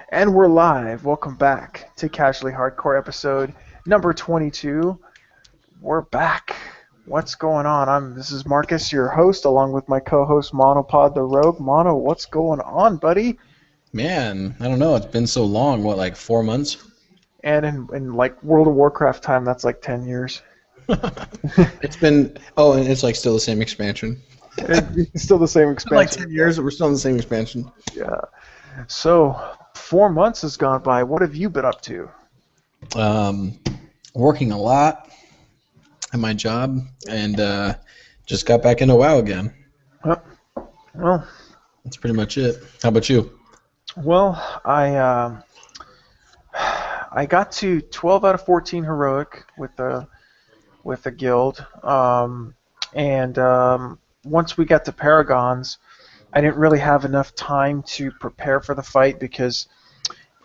And we're live. Welcome back to Casually Hardcore episode number 22. We're back. What's going on? This is Marcus, your host, along with my co-host Monopod the Rogue. Mono, what's going on, buddy? Man, I don't know. It's been so long. What, like 4 months? And in like World of Warcraft time, that's like 10 years. It's been. Oh, and it's like still the same expansion. It's still the same It's been like expansion. 10 years, but we're still in the same expansion. Yeah. So 4 months has gone by. What have you been up to? Working a lot at my job, and just got back into WoW again. Well, That's pretty much it. How about you? well, I got to 12 out of 14 heroic with the guild, and once we got to Paragons, I didn't really have enough time to prepare for the fight because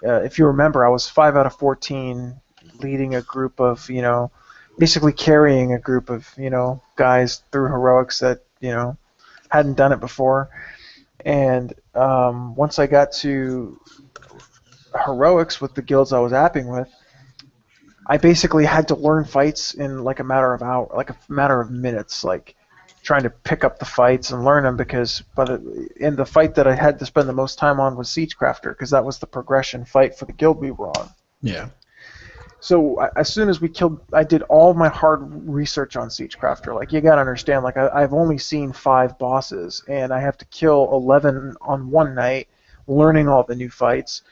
if you remember, I was 5 out of 14 leading a group of, basically carrying a group of, guys through heroics that, hadn't done it before. And once I got to heroics with the guilds I was apping with, I basically had to learn fights in like a matter of minutes, like trying to pick up the fights and learn them because in the fight that I had to spend the most time on was Siegecrafter because that was the progression fight for the guild we were on. Yeah. So as soon as we killed, I did all my hard research on Siegecrafter. Like you gotta understand, like I've only seen 5 bosses and I have to kill 11 on one night, learning all the new fights,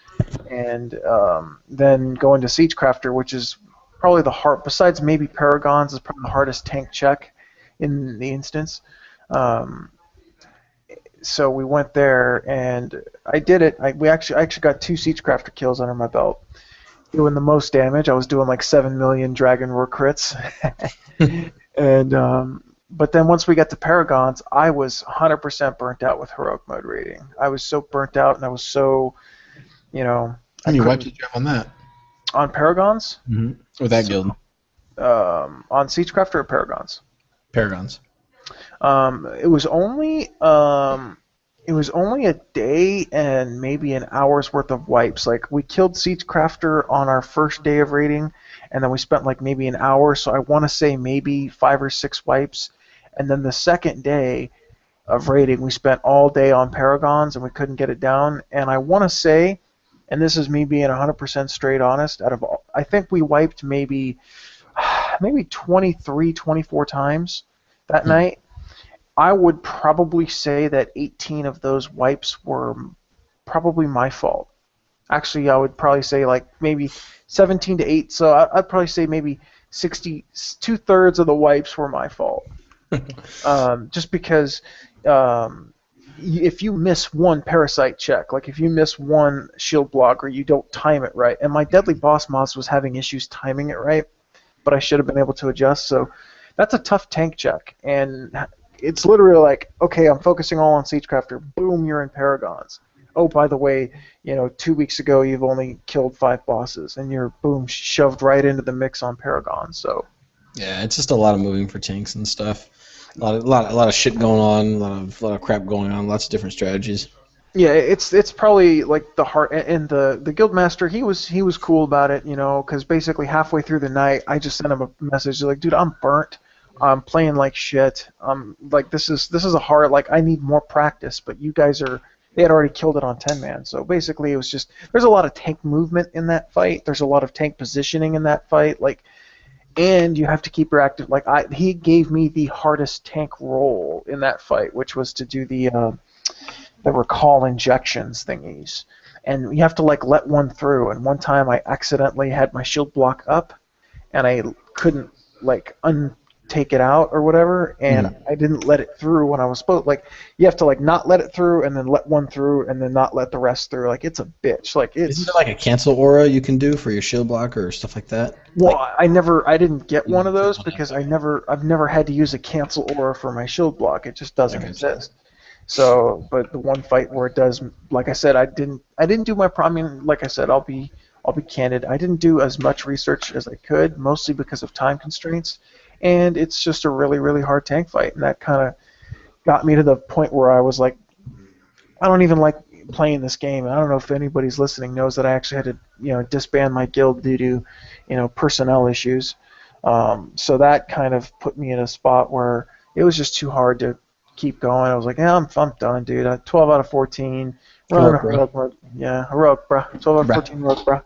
and then going to Siegecrafter, which is probably besides maybe Paragons, is probably the hardest tank check in the instance. So we went there and I did it. I actually got 2 Siegecrafter kills under my belt. Doing the most damage. I was doing like 7 million Dragon Roar crits. And but then once we got to Paragons, I was 100% burnt out with heroic mode raiding. I was so burnt out and I was so, How many wipes did you have on that? On Paragons? Mm-hmm. With that guild? On Siegecrafter or Paragons? Paragons. It was only a day and maybe an hour's worth of wipes. Like we killed Siegecrafter on our first day of raiding, and then we spent like maybe an hour. So I want to say maybe 5 or 6 wipes, and then the second day of raiding, we spent all day on Paragons, and we couldn't get it down. And I want to say, and this is me being 100% straight honest, I think we wiped maybe 23, 24 times that night. I would probably say that 18 of those wipes were probably my fault. Actually, I would probably say like maybe 17 to 8. So I'd probably say maybe 60, 2/3 of the wipes were my fault. Just because if you miss one parasite check, like if you miss one shield block or you don't time it right, and my Deadly Boss Moss was having issues timing it right, but I should have been able to adjust. So that's a tough tank check, and it's literally like, okay, I'm focusing all on Siegecrafter. Boom, you're in Paragons. Oh, by the way, 2 weeks ago you've only killed 5 bosses, and you're boom shoved right into the mix on Paragon. So Yeah, it's just a lot of moving for tanks and stuff. A lot of shit going on. A lot of crap going on. Lots of different strategies. yeah, it's probably like the heart and the guildmaster. He was cool about it, because basically halfway through the night I just sent him a message like, dude, I'm burnt. I'm playing like shit. Like this is a hard, like I need more practice, but you guys they had already killed it on 10-man. So basically it was just, there's a lot of tank movement in that fight. There's a lot of tank positioning in that fight, like, and you have to keep your active, like he gave me the hardest tank role in that fight, which was to do the recall injections thingies. And you have to like let one through, and one time I accidentally had my shield block up and I couldn't like take it out or whatever, and I didn't let it through when I was supposed. Like you have to like not let it through and then let one through and then not let the rest through. Like it's a bitch. Like it's. Isn't there like a cancel aura you can do for your shield blocker or stuff like that? Well, Like, I didn't get one of those because I've never had to use a cancel aura for my shield block. It just doesn't exist. So, but the one fight where it does, like I said, I didn't do my I mean, like I said, I'll be candid. I didn't do as much research as I could, mostly because of time constraints. And it's just a really, really hard tank fight, and that kind of got me to the point where I was like, I don't even like playing this game. I don't know if anybody's listening knows that I actually had to, disband my guild due to, personnel issues. So that kind of put me in a spot where it was just too hard to keep going. I was like, yeah, I'm done, dude. 12 out of 14. Running a heroic mode. Yeah, heroic, bro. 12 out of 14 heroic, bro.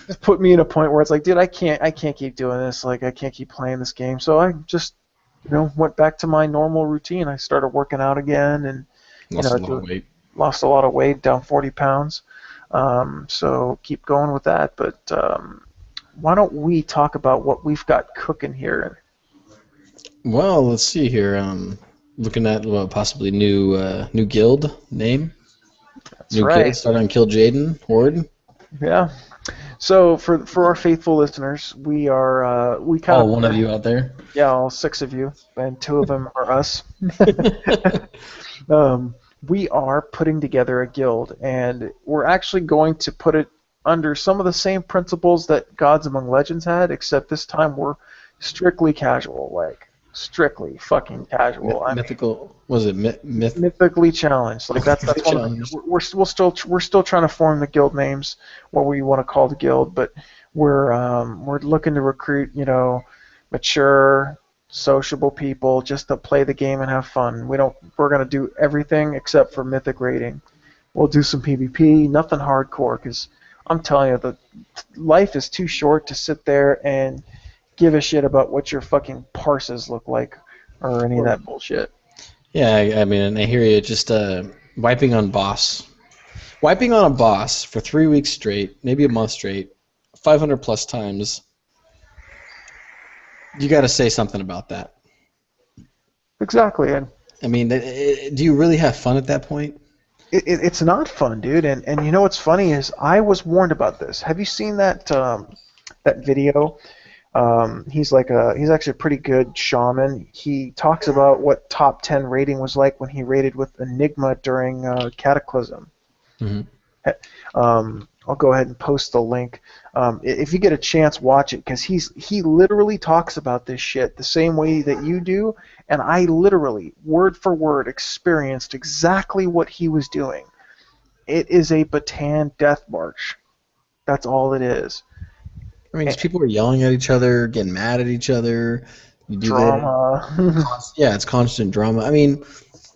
Just put me in a point where it's like, dude, I can't keep doing this. Like, I can't keep playing this game. So I just, went back to my normal routine. I started working out again, and Lost a lot of weight. Lost a lot of weight, down 40 pounds. So keep going with that. But why don't we talk about what we've got cooking here? Well, let's see here. Looking at possibly new guild name. That's right. Guild, start on Kill Jaden Horde. Yeah. So for our faithful listeners, we are we kind of one of you out there. Yeah, all 6 of you, and 2 of them are us. We are putting together a guild, and we're actually going to put it under some of the same principles that Gods Among Legends had, except this time we're strictly casual, like strictly fucking casual. Mythical, was it mythically challenged? Like that's one. We're still trying to form the guild names, what we want to call the guild, but we're looking to recruit, mature, sociable people just to play the game and have fun. We're gonna do everything except for mythic rating. We'll do some PvP, nothing hardcore, because I'm telling you, the life is too short to sit there and give a shit about what your fucking parses look like or any of that bullshit. Yeah, I mean, I hear you. Just wiping on a boss for 3 weeks straight, maybe a month straight, 500 plus times. You got to say something about that. Exactly. And I mean, do you really have fun at that point? It's not fun, dude. And you know what's funny is I was warned about this. Have you seen that that video? He's actually a pretty good shaman. He talks about what top 10 rating was like when he raided with Enigma during Cataclysm. Mm-hmm. I'll go ahead and post the link. If you get a chance, watch it, because he literally talks about this shit the same way that you do, and I literally, word for word, experienced exactly what he was doing. It is a Bataan death march. That's all it is. I mean, people are yelling at each other, getting mad at each other. You do drama. Yeah, it's constant drama. I mean,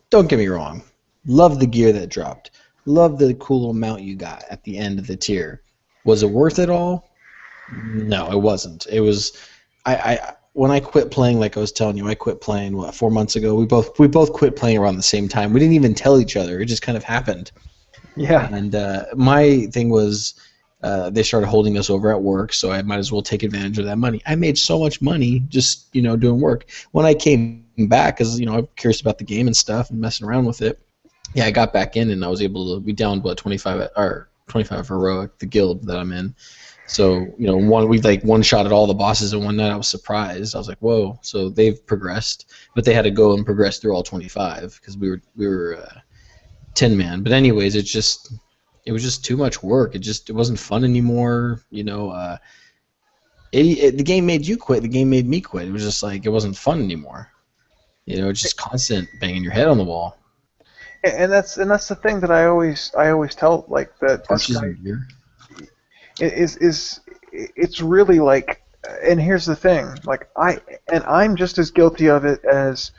don't get me wrong. Love the gear that dropped. Love the cool little mount you got at the end of the tier. Was it worth it all? No, it wasn't. It was. When I quit playing, like I was telling you, I quit playing 4 months ago. We both quit playing around the same time. We didn't even tell each other. It just kind of happened. Yeah. And my thing was, they started holding us over at work, so I might as well take advantage of that money. I made so much money just doing work. When I came back, because I'm curious about the game and stuff and messing around with it. Yeah, I got back in and I was able to be down 25 heroic, the guild that I'm in. So we one shot at all the bosses in one night. I was surprised. I was like, whoa. So they've progressed, but they had to go and progress through all 25 because we were 10 man. But anyways, it was just too much work. It wasn't fun anymore. The game made you quit. The game made me quit. It was just like it wasn't fun anymore. It's just constant banging your head on the wall. And that's the thing that I always tell, like, that this guy is it's really like, and here's the thing, like I'm just as guilty of it as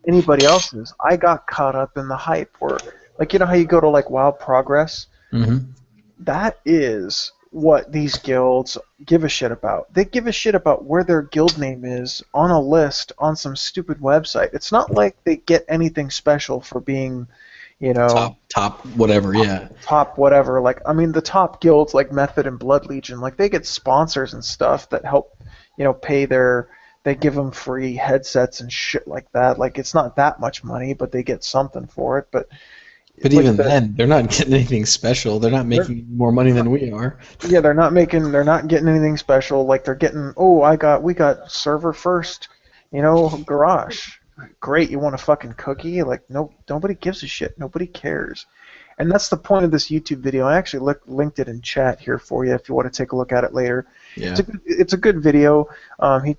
anybody else is. I got caught up in the hype where, like, how you go to like WoW Progress. Mm-hmm. That is what these guilds give a shit about. They give a shit about where their guild name is on a list on some stupid website. It's not like they get anything special for being, top whatever, yeah. Top whatever. Like, I mean, the top guilds like Method and Blood Legion, like, they get sponsors and stuff that help, pay they give them free headsets and shit like that. Like, it's not that much money, but they get something for it. But even then, they're not getting anything special. They're not making more money than we are. Yeah, they're not getting anything special. Like, they're getting, we got server first, garage. Great, you want a fucking cookie? Like, no, nobody gives a shit. Nobody cares. And that's the point of this YouTube video. I actually linked it in chat here for you if you want to take a look at it later. Yeah. It's a good video.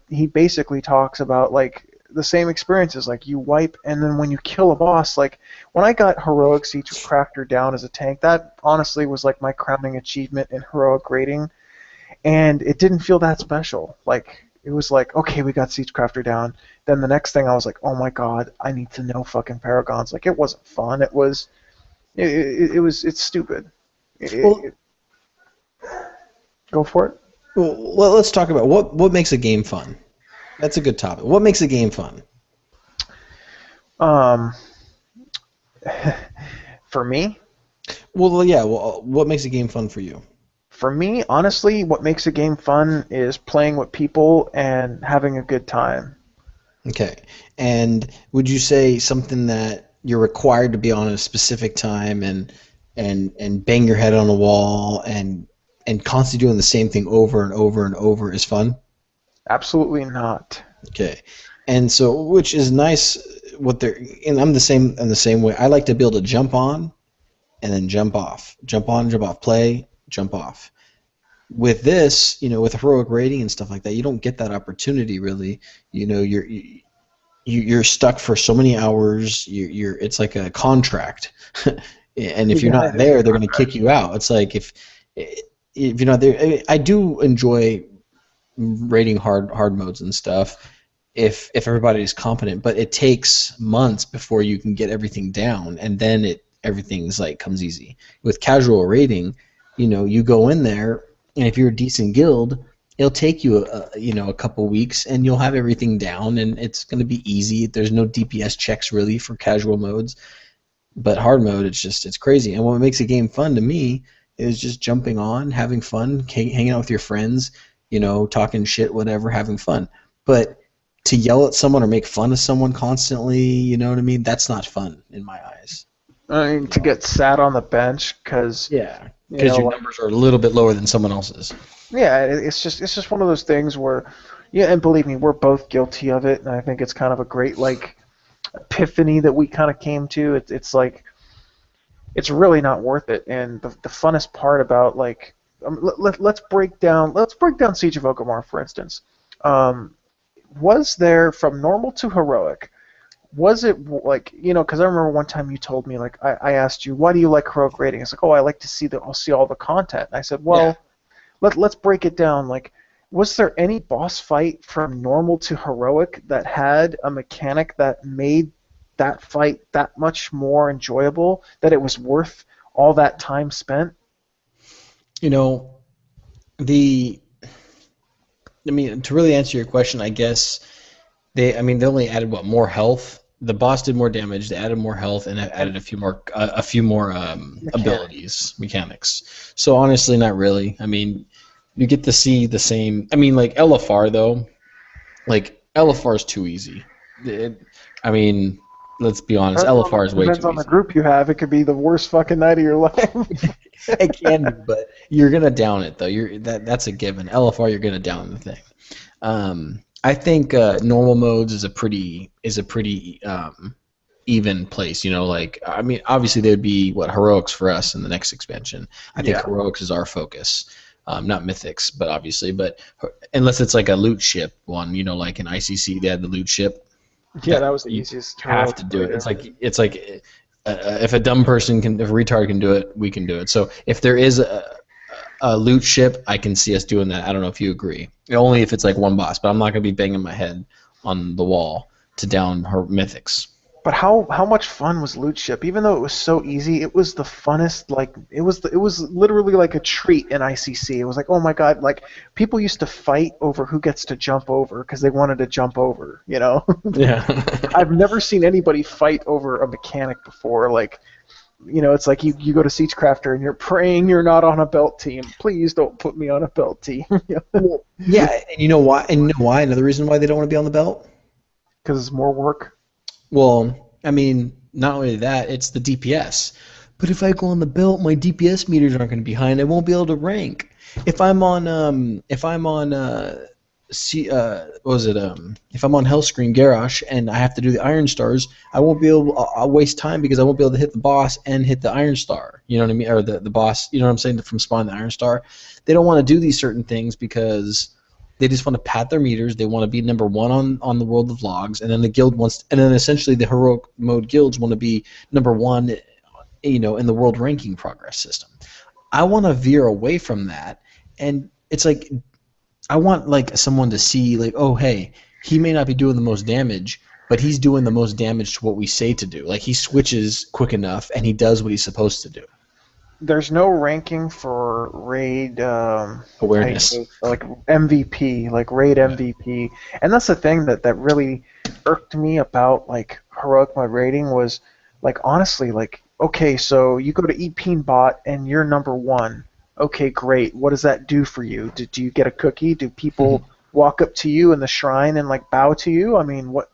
He basically talks about, like, the same experiences. Like you wipe, and then when you kill a boss, like when I got heroic Siege Crafter down as a tank, that honestly was like my crowning achievement in heroic rating, and it didn't feel that special. Like it was like, okay, we got Siege Crafter down. Then the next thing I was like, oh my god, I need to know fucking Paragons. Like it wasn't fun. It's stupid. Well, Go for it. well, let's talk about what makes a game fun. That's a good topic. What makes a game fun? For me? Well, yeah. Well, what makes a game fun for you? For me, honestly, what makes a game fun is playing with people and having a good time. Okay. And would you say something that you're required to be on at a specific time and bang your head on a wall and constantly doing the same thing over and over and over is fun? Absolutely not. Okay. And so, which is nice. And I'm the same way. I like to be able to jump on and then jump off, jump on, jump off, play, jump off. With this, with heroic rating and stuff like that, you don't get that opportunity really. You're stuck for so many hours. It's like a contract, and if you're not there, they're going to kick you out. It's like if you're not there. I do enjoy rating hard modes and stuff if everybody is competent, but it takes months before you can get everything down, and then everything's like comes easy. With casual rating, you go in there, and if you're a decent guild, it'll take you a couple weeks, and you'll have everything down, and it's going to be easy. There's no DPS checks really for casual modes, but hard mode, it's crazy. And what makes a game fun to me is just jumping on, having fun, hanging out with your friends, talking shit, whatever, having fun. But to yell at someone or make fun of someone constantly, you know what I mean? That's not fun in my eyes. I mean, to get sat on the bench because your numbers are a little bit lower than someone else's. Yeah, it's just one of those things where, and believe me, we're both guilty of it, and I think it's kind of a great epiphany that we kind of came to. It's like it's really not worth it, and the funnest part about let's break down Siege of Orgrimmar, for instance. Was there from normal to heroic? Was it because I remember one time you told me I asked you, why do you like heroic rating? It's like, oh, I like to see all the content. And I said, well. Yeah. Let's break it down. Was there any boss fight from normal to heroic that had a mechanic that made that fight that much more enjoyable, that it was worth all that time spent? To really answer your question, I guess they only added more health. The boss did more damage. They added more health and added a few more abilities, mechanics. So honestly, not really. You get to see the same. LFR though. LFR is too easy. Let's be honest. LFR is way too easy. Depends on the group you have. It could be the worst fucking night of your life. It can be, but you're gonna down it though. That's a given. LFR, you're gonna down the thing. I think normal modes is a pretty even place. Obviously there'd be heroics for us in the next expansion. I think heroics is our focus, not mythics, but obviously, unless it's like a loot ship one, like in ICC they had the loot ship. Yeah, that was the easiest. You have to do it. It's like if a dumb person if a retard can do it, we can do it. So if there is a loot ship, I can see us doing that. I don't know if you agree. Only if it's one boss, but I'm not going to be banging my head on the wall to down her mythics. But how much fun was loot ship? Even though it was so easy, it was the funnest. It was literally like a treat in ICC. It was like, oh my god, people used to fight over who gets to jump over because they wanted to jump over. Yeah. I've never seen anybody fight over a mechanic before. It's like you go to Siege Crafter and you're praying you're not on a belt team. Please don't put me on a belt team. Yeah, and you know why? Another reason why they don't want to be on the belt? Because it's more work. Well, not only that, it's the DPS. But if I go on the belt, my DPS meters aren't going to be high, and I won't be able to rank. If I'm on if I'm on Hellscream Garrosh and I have to do the Iron Stars, I won't be able. I'll waste time because I won't be able to hit the boss and hit the Iron Star. You know what I mean? Or the boss. You know what I'm saying? From spawn the Iron Star, they don't want to do these certain things because They just want to pat their meters. They want to be number one on the World of Logs, and then the guild wants, and then essentially the heroic mode guilds want to be number one, in the world ranking progress system. I want to veer away from that, and it's like I want like someone to see like, oh hey, he may not be doing the most damage, but he's doing the most damage to what we say to do. Like he switches quick enough, and he does what he's supposed to do. There's no ranking for raid Awareness, like MVP, like raid MVP, and that's the thing that really irked me about like heroic mode rating was like honestly like okay, so you go to Epeen Bot and you're number 1. Okay, great. What does that do for you? Do you get a cookie? Do people walk up to you in the shrine and like bow to you? I mean, what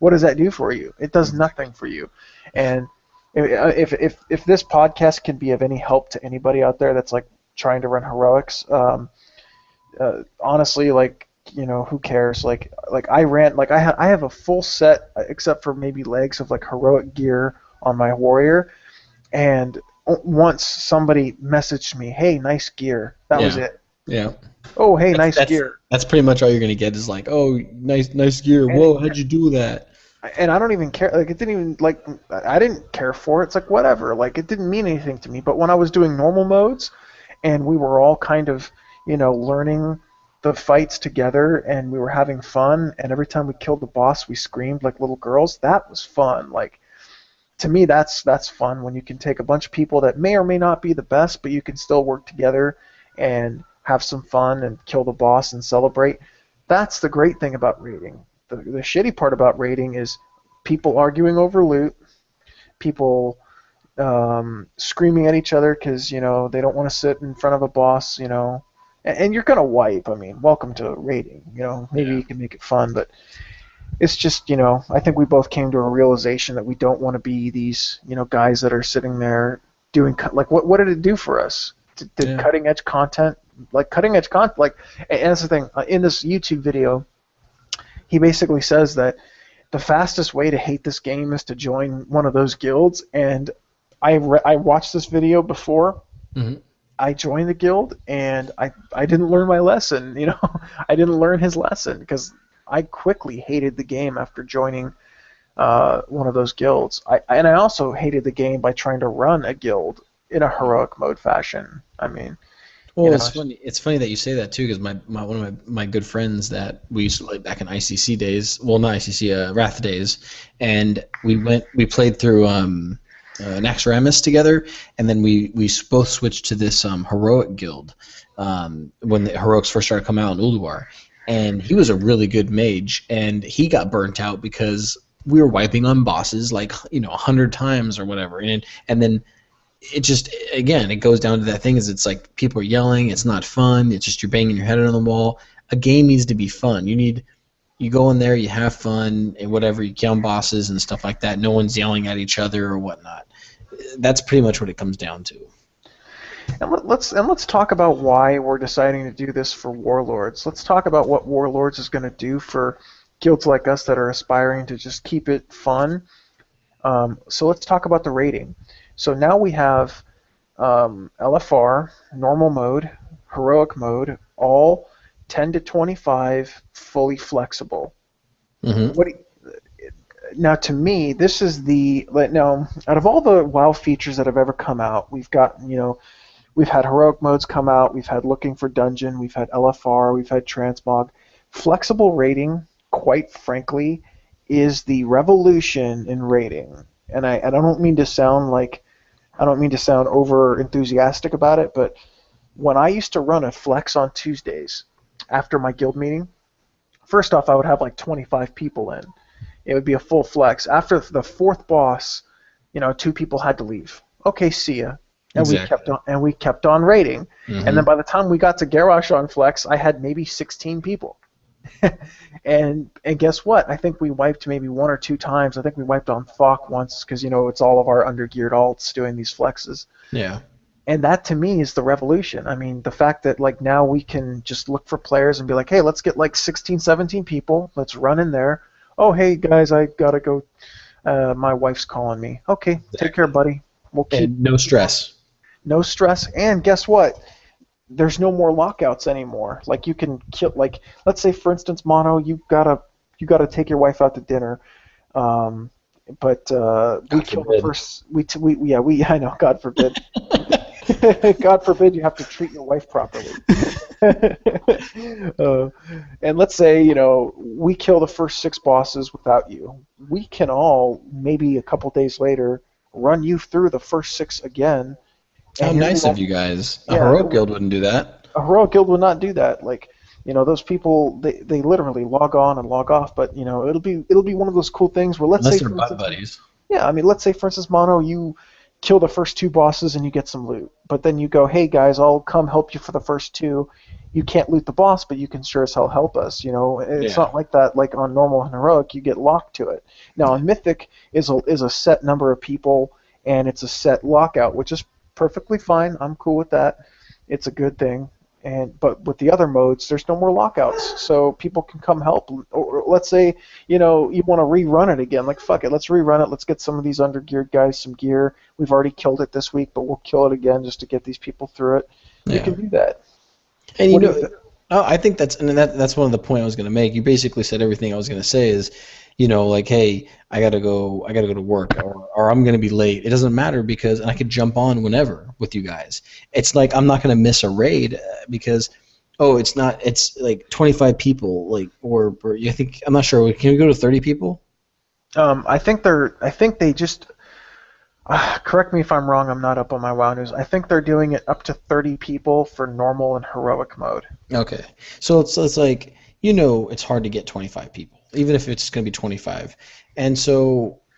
does that do for you? It does nothing for you, and if this podcast can be of any help to anybody out there that's like trying to run heroics, honestly, like who cares? Like I ran like I have a full set except for maybe legs of like heroic gear on my warrior, and once somebody messaged me, "Hey, nice gear." That was it. Yeah. Oh, hey, nice gear. That's pretty much all you're gonna get is like, oh, nice gear. And whoa, how'd you do that? And I don't even care. Like, it didn't even like. I didn't care for it. It's like whatever. Like, it didn't mean anything to me. But when I was doing normal modes, and we were all kind of, learning the fights together, and we were having fun. And every time we killed the boss, we screamed like little girls. That was fun. Like, to me, that's fun when you can take a bunch of people that may or may not be the best, but you can still work together and have some fun and kill the boss and celebrate. That's the great thing about raiding. The shitty part about raiding is people arguing over loot, people screaming at each other because they don't want to sit in front of a boss, and you're gonna wipe. I mean, welcome to raiding. Maybe you can make it fun, but it's just I think we both came to a realization that we don't want to be these guys that are sitting there doing like what did it do for us? Did cutting edge content like and that's the thing in this YouTube video. He basically says that the fastest way to hate this game is to join one of those guilds, and I watched this video before. Mm-hmm. I joined the guild, and I didn't learn my lesson. I didn't learn his lesson because I quickly hated the game after joining one of those guilds. I also hated the game by trying to run a guild in a heroic mode fashion. I mean. Well, it's funny. It's funny that you say that too, because one of my good friends that we used to play back in ICC days. Well, not ICC, Wrath days, and we played through Naxxramas together, and then we both switched to this heroic guild when the heroics first started coming out in Ulduar, and he was a really good mage, and he got burnt out because we were wiping on bosses like 100 times or whatever, and then. It just, again, it goes down to that thing is it's like people are yelling, it's not fun, it's just you're banging your head on the wall. A game needs to be fun. You go in there, you have fun, and whatever, you kill bosses and stuff like that. No one's yelling at each other or whatnot. That's pretty much what it comes down to. And let's talk about why we're deciding to do this for Warlords. Let's talk about what Warlords is going to do for guilds like us that are aspiring to just keep it fun. So let's talk about the rating. So now we have LFR, normal mode, heroic mode, all 10 to 25, fully flexible. Mm-hmm. Now, to me, this is now out of all the WoW features that have ever come out, we've got we've had heroic modes come out, we've had looking for dungeon, we've had LFR, we've had transmog. Flexible rating, quite frankly, is the revolution in rating. And I don't mean to sound over enthusiastic about it, but when I used to run a flex on Tuesdays after my guild meeting, first off, I would have like 25 people in. It would be a full flex. After the fourth boss, 2 people had to leave. Okay, see ya. And exactly. we kept on raiding. Mm-hmm. And then by the time we got to Garrosh on flex, I had maybe 16 people. and guess what? I think we wiped maybe 1 or 2 times. I think we wiped on Thok once because it's all of our undergeared alts doing these flexes. Yeah. And that to me is the revolution. I mean, the fact that like now we can just look for players and be like, hey, let's get like 16, 17 people. Let's run in there. Oh, hey guys, I gotta go. My wife's calling me. Okay, take care, buddy. We'll keep. And no stress. No stress. And guess what? there's no more lockouts anymore. Like you can kill, like let's say for instance, Mono, you gotta take your wife out to dinner, um, but we God kill the forbid. first we yeah we I know, God forbid. God forbid you have to treat your wife properly. uh, and let's say, we kill the first 6 bosses without you. We can all, maybe a couple days later, run you through the first 6 again, How and you're nice the of only, you guys. A yeah, heroic guild wouldn't do that a heroic guild would not do that. Like, those people, they literally log on and log off, but, it'll be one of those cool things where, let's unless say, they're for butt instance, buddies. yeah, I mean, let's say, for instance, Mono, you kill the first 2 bosses and you get some loot. But then you go, hey, guys, I'll come help you for the first 2. You can't loot the boss, but you can sure as hell help us. It's Yeah. not like that. Like on normal and heroic, you get locked to it. Now, on mythic is a set number of people, and it's a set lockout, which is perfectly fine. I'm cool with that. It's a good thing. But with the other modes, there's no more lockouts, so people can come help. Or let's say you want to rerun it again. Like, fuck it, let's rerun it. Let's get some of these undergeared guys some gear. We've already killed it this week, but we'll kill it again just to get these people through it. You Yeah. can do that. And What do you think? oh, I think that's one of the point I was going to make. You basically said everything I was going to say is, like, hey, I gotta go to work, or I'm going to be late. It doesn't matter because and I could jump on whenever with you guys. It's like I'm not going to miss a raid because oh, it's like 25 people, like or I think I'm not sure. Can we go to 30 people? I think they just. Correct me if I'm wrong. I'm not up on my WoW news. I think they're doing it up to 30 people for normal and heroic mode. Okay. So it's like, it's hard to get 25 people, even if it's going to be 25. And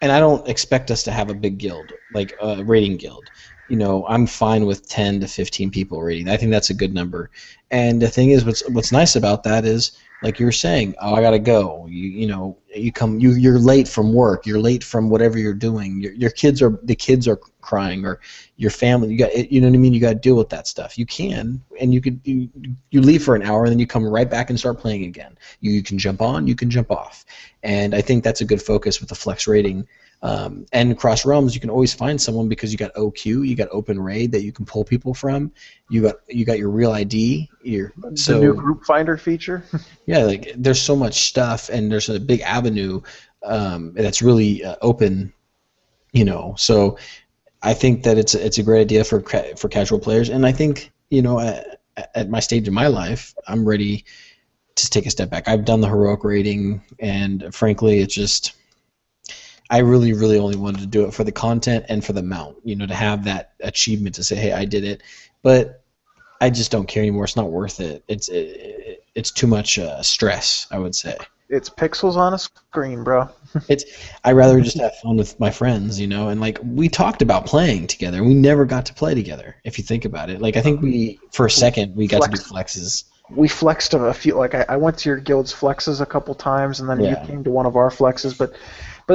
I don't expect us to have a big guild, like a rating guild. I'm fine with 10 to 15 people rating. I think that's a good number. And the thing is, what's nice about that is, like you were saying, oh, I gotta go. You're late from work. You're late from whatever you're doing. The kids are crying, or your family. You know what I mean. You got to deal with that stuff. You can, and you leave for an hour, and then you come right back and start playing again. You can jump on. You can jump off. And I think that's a good focus with the flex rating. And across realms, you can always find someone because you got OQ, you got open raid that you can pull people from. You got your real ID. The new group finder feature. Yeah, like there's so much stuff, and there's a big avenue that's really open. So I think that it's a great idea for casual players, and I think at my stage in my life, I'm ready to take a step back. I've done the heroic rating, and frankly, it's just. I really, really only wanted to do it for the content and for the mount, to have that achievement to say, hey, I did it. But I just don't care anymore. It's not worth it. It's too much stress, I would say. It's pixels on a screen, bro. I'd rather just have fun with my friends, and like we talked about playing together. We never got to play together, if you think about it. Like I think for a second, we got to do flexes. We flexed a few. Like I went to your guild's flexes a couple times, and then you came to one of our flexes. But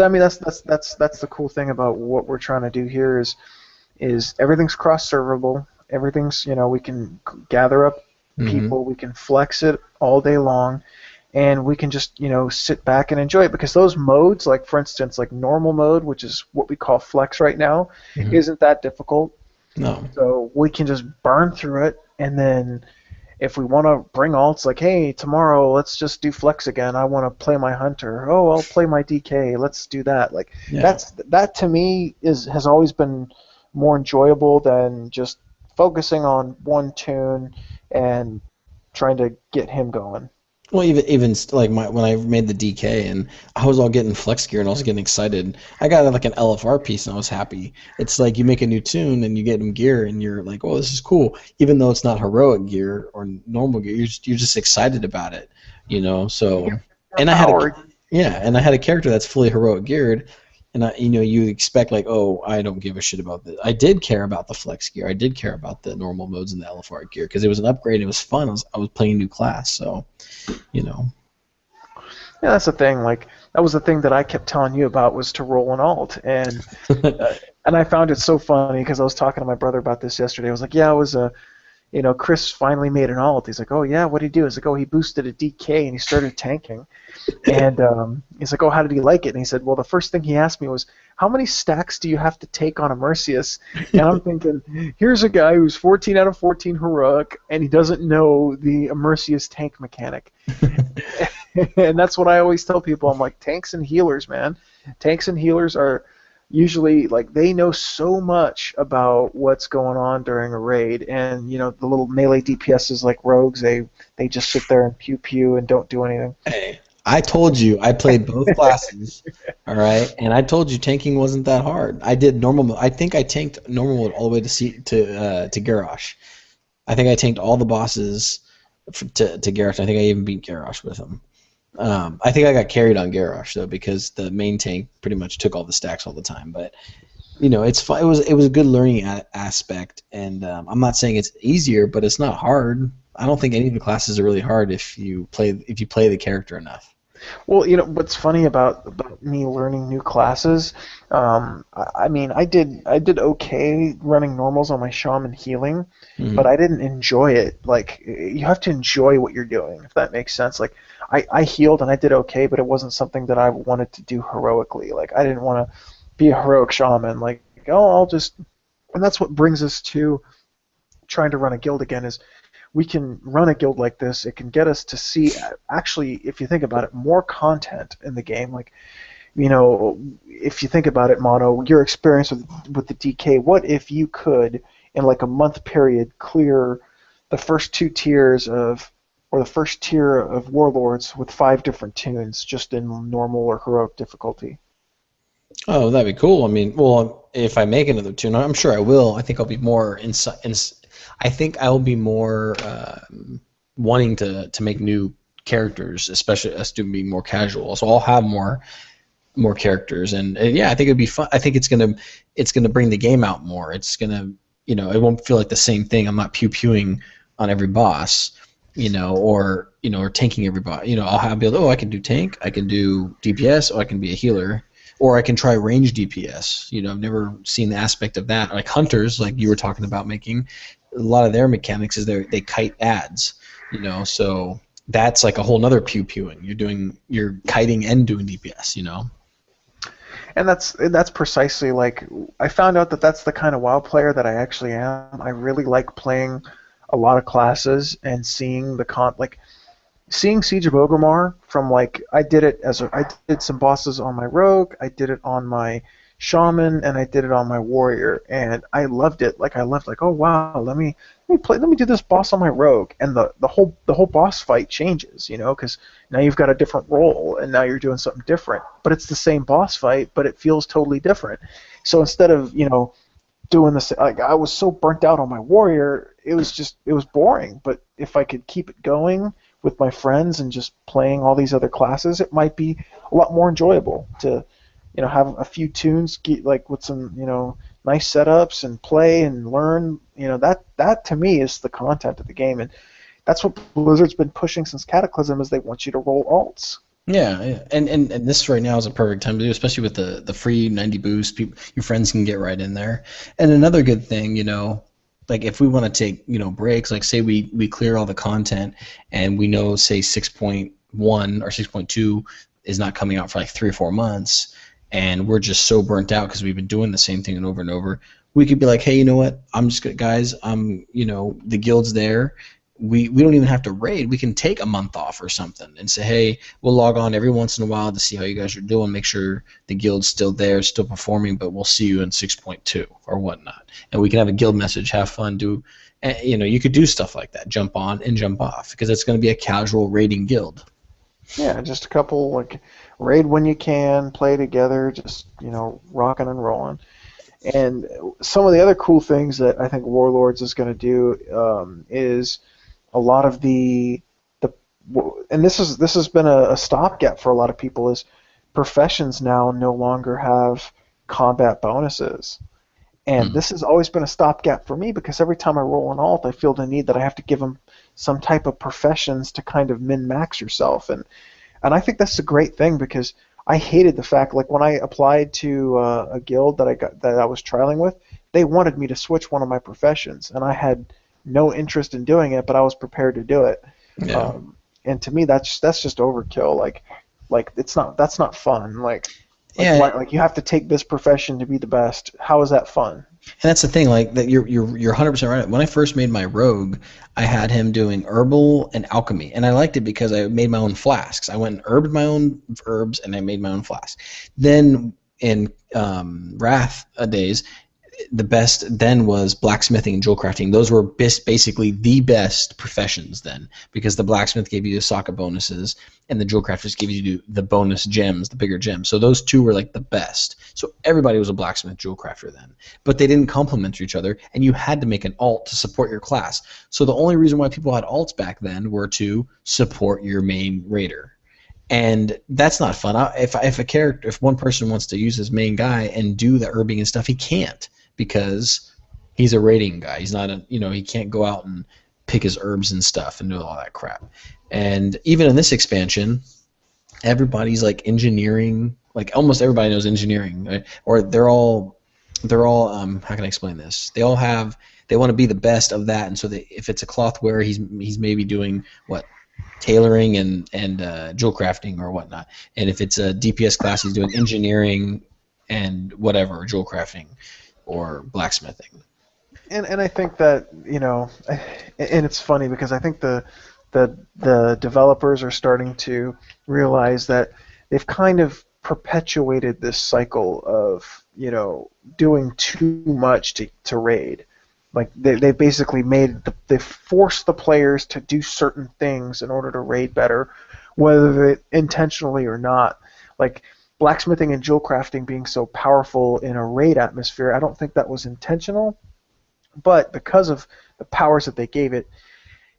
I mean that's the cool thing about what we're trying to do here is everything's cross-serverable. Everything's we can gather up people, we can flex it all day long, and we can just sit back and enjoy it because those modes, like for instance, like normal mode, which is what we call flex right now, isn't that difficult. No. So we can just burn through it, and then if we want to bring alts, like, hey, tomorrow let's just do flex again. I want to play my hunter. Oh, I'll play my DK. Let's do that. Like that to me has always been more enjoyable than just focusing on one tune and trying to get him going. Well, even like when I made the DK and I was all getting flex gear and I was getting excited. I got like an LFR piece and I was happy. It's like you make a new tune and you get them gear and you're like, oh, this is cool. Even though it's not heroic gear or normal gear, you're just excited about it, So, and I had a character that's fully heroic geared. And you expect like, oh, I don't give a shit about this. I did care about the flex gear. I did care about the normal modes and the LFR gear because it was an upgrade. It was fun. I was playing a new class, so, Yeah, that's the thing. Like that was the thing that I kept telling you about was to roll an alt, and I found it so funny because I was talking to my brother about this yesterday. I was like, yeah, Chris finally made an alt. He's like, oh yeah, what did he do? He's like, oh, he boosted a DK and he started tanking. And he's like, oh, how did he like it? And he said, well, the first thing he asked me was, how many stacks do you have to take on a Mercius? And I'm thinking, here's a guy who's 14 out of 14 heroic, and he doesn't know the Mercius tank mechanic. And that's what I always tell people. I'm like, tanks and healers, man. Tanks and healers are usually, like, they know so much about what's going on during a raid. And, the little melee DPSs like rogues, they just sit there and pew-pew and don't do anything. Hey, I told you I played both classes, all right, and I told you tanking wasn't that hard. I did normal mode. I think I tanked normal mode all the way to Garrosh. I think I tanked all the bosses to Garrosh. I think I even beat Garrosh with him. I think I got carried on Garrosh though because the main tank pretty much took all the stacks all the time. But it's fun. It was a good learning aspect, and I'm not saying it's easier, but it's not hard. I don't think any of the classes are really hard if you play the character enough. Well, what's funny about me learning new classes, I mean, I did okay running normals on my shaman healing, but I didn't enjoy it. Like, you have to enjoy what you're doing, if that makes sense. Like, I healed and I did okay, but it wasn't something that I wanted to do heroically. Like, I didn't want to be a heroic shaman. Like, oh, I'll just... And that's what brings us to trying to run a guild again, is we can run a guild like this. It can get us to see, actually, if you think about it, more content in the game. Like, if you think about it, Mono, your experience with the DK, what if you could, in like a month period, clear the first two tiers of, or the first tier of Warlords with 5 different tunes, just in normal or heroic difficulty? Oh, that'd be cool. I mean, well, if I make another tune, I'm sure I will. I think I'll be more I think I'll be more wanting to make new characters, especially us doing being more casual. So I'll have more characters, and yeah, I think it'd be fun. I think it's gonna bring the game out more. It's gonna, it won't feel like the same thing. I'm not pew-pewing on every boss, or tanking every boss. I'll be able to, oh, I can do tank, I can do DPS, or I can be a healer. Or I can try range DPS. I've never seen the aspect of that. Like hunters, like you were talking about making, a lot of their mechanics is they kite ads. So that's like a whole nother pew-pewing. You're kiting and doing DPS. And that's precisely, like, I found out that that's the kind of WoW player that I actually am. I really like playing a lot of classes and seeing seeing Siege of Orgrimmar from, like, I did some bosses on my rogue, I did it on my shaman, and I did it on my warrior, and I loved it. Like, I loved, like, oh wow, let me do this boss on my rogue, and the whole boss fight changes, because now you've got a different role, and now you're doing something different. But it's the same boss fight, but it feels totally different. So instead of doing this, like, I was so burnt out on my warrior, it was boring. But if I could keep it going with my friends and just playing all these other classes, it might be a lot more enjoyable to, have a few tunes, like, with some, nice setups and play and learn. That to me is the content of the game, and that's what Blizzard's been pushing since Cataclysm, is they want you to roll alts. Yeah. And this right now is a perfect time to do, especially with the free 90 boost. Your friends can get right in there. And another good thing, like if we want to take breaks, like say we clear all the content and we know, say 6.1 or 6.2 is not coming out for like 3 or 4 months, and we're just so burnt out because we've been doing the same thing over and over, we could be like, hey, you know what, I'm just good, guys, the guild's there, we don't even have to raid, we can take a month off or something and say, hey, we'll log on every once in a while to see how you guys are doing, make sure the guild's still there, still performing, but we'll see you in 6.2 or whatnot. And we can have a guild message, have fun, you could do stuff like that, jump on and jump off, because it's going to be a casual raiding guild. Yeah, just a couple, like, raid when you can, play together, just, rocking and rolling. And some of the other cool things that I think Warlords is going to do is a lot of and this has been a stopgap for a lot of people, is professions now no longer have combat bonuses. And this has always been a stopgap for me, because every time I roll an alt, I feel the need that I have to give them some type of professions to kind of min-max yourself. And I think that's a great thing, because I hated the fact, like, when I applied to a guild that I was trialing with, they wanted me to switch one of my professions, and I had no interest in doing it, but I was prepared to do it. Yeah. And to me, that's just overkill. Like that's not fun. Yeah, Like you have to take this profession to be the best. How is that fun? and that's the thing, like that you're 100% right. When I first made my rogue, I had him doing herbal and alchemy, and I liked it because I made my own flasks. I went and herbed my own herbs, and I made my own flasks. Then in Wrath days, the best then was blacksmithing and jewel crafting. Those were basically the best professions then, because the blacksmith gave you the socket bonuses, and the jewel crafters gave you the bonus gems, the bigger gems. So those two were like the best. So everybody was a blacksmith jewel crafter then, but they didn't complement each other, and you had to make an alt to support your class. So the only reason why people had alts back then were to support your main raider. And that's not fun. If one person wants to use his main guy and do the herbing and stuff, he can't, because he's a raiding guy. He's not he can't go out and pick his herbs and stuff and do all that crap. And even in this expansion, everybody's like engineering, like almost everybody knows engineering, right? Or they're all how can I explain this? They want to be the best of that, and so if it's a cloth wearer, he's maybe doing what? Tailoring and jewel crafting or whatnot. And if it's a DPS class, he's doing engineering and whatever, jewel crafting or blacksmithing. And I think that and it's funny because I think the developers are starting to realize that they've kind of perpetuated this cycle of doing too much to raid. Like they basically they forced the players to do certain things in order to raid better, whether they intentionally or not. Like blacksmithing and jewel crafting being so powerful in a raid atmosphere, I don't think that was intentional, but because of the powers that they gave it,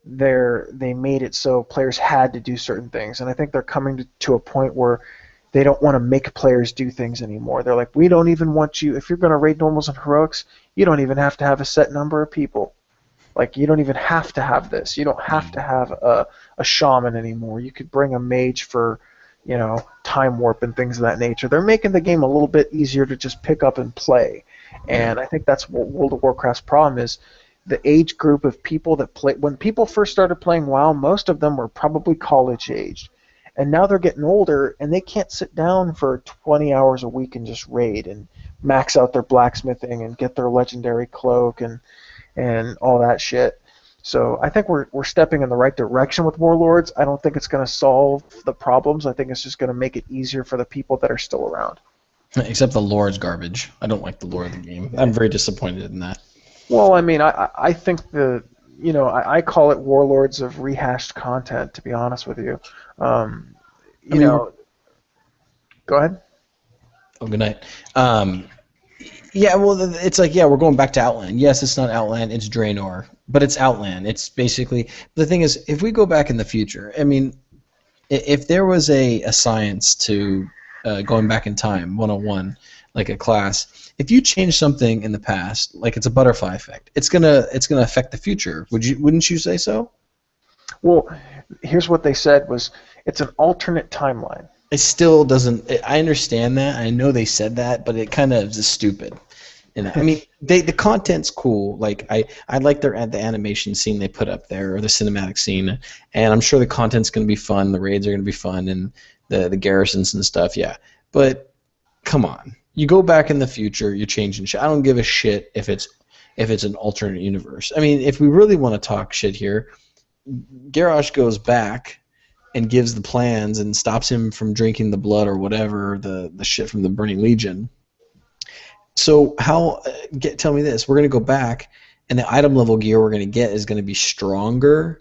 they made it so players had to do certain things. And I think they're coming to a point where they don't want to make players do things anymore. They're like, we don't even want you, if you're going to raid normals and heroics, you don't even have to have a set number of people. Like, you don't even have to have this. You don't have to have a shaman anymore. You could bring a mage for, time warp and things of that nature. They're making the game a little bit easier to just pick up and play. And I think that's what World of Warcraft's problem is. The age group of people that play, when people first started playing WoW, most of them were probably college aged. And now they're getting older, and they can't sit down for 20 hours a week and just raid and max out their blacksmithing and get their legendary cloak and all that shit. So I think we're stepping in the right direction with Warlords. I don't think it's going to solve the problems. I think it's just going to make it easier for the people that are still around. Except the lore is garbage. I don't like the lore of the game. I'm very disappointed in that. Well, I mean, I think I call it Warlords of rehashed content, to be honest with you. Go ahead. Oh, good night. Yeah, well, it's like, we're going back to Outland. Yes, it's not Outland, it's Draenor, but it's Outland. It's basically, the thing is, if we go back in the future, I mean, if there was a science to going back in time, 101, like a class, if you change something in the past, like it's a butterfly effect, it's gonna affect the future. Wouldn't you say so? Well, here's what they said was it's an alternate timeline. It still doesn't. I understand that. I know they said that, but it kind of is stupid. And I mean, the content's cool. Like I like the animation scene they put up there, or the cinematic scene, and I'm sure the content's going to be fun. The raids are going to be fun, and the garrisons and stuff. Yeah, but come on, you go back in the future, you're changing shit. I don't give a shit if it's an alternate universe. I mean, if we really want to talk shit here, Garrosh goes back and gives the plans and stops him from drinking the blood or whatever, the shit from the Burning Legion. So tell me this, we're going to go back and the item level gear we're going to get is going to be stronger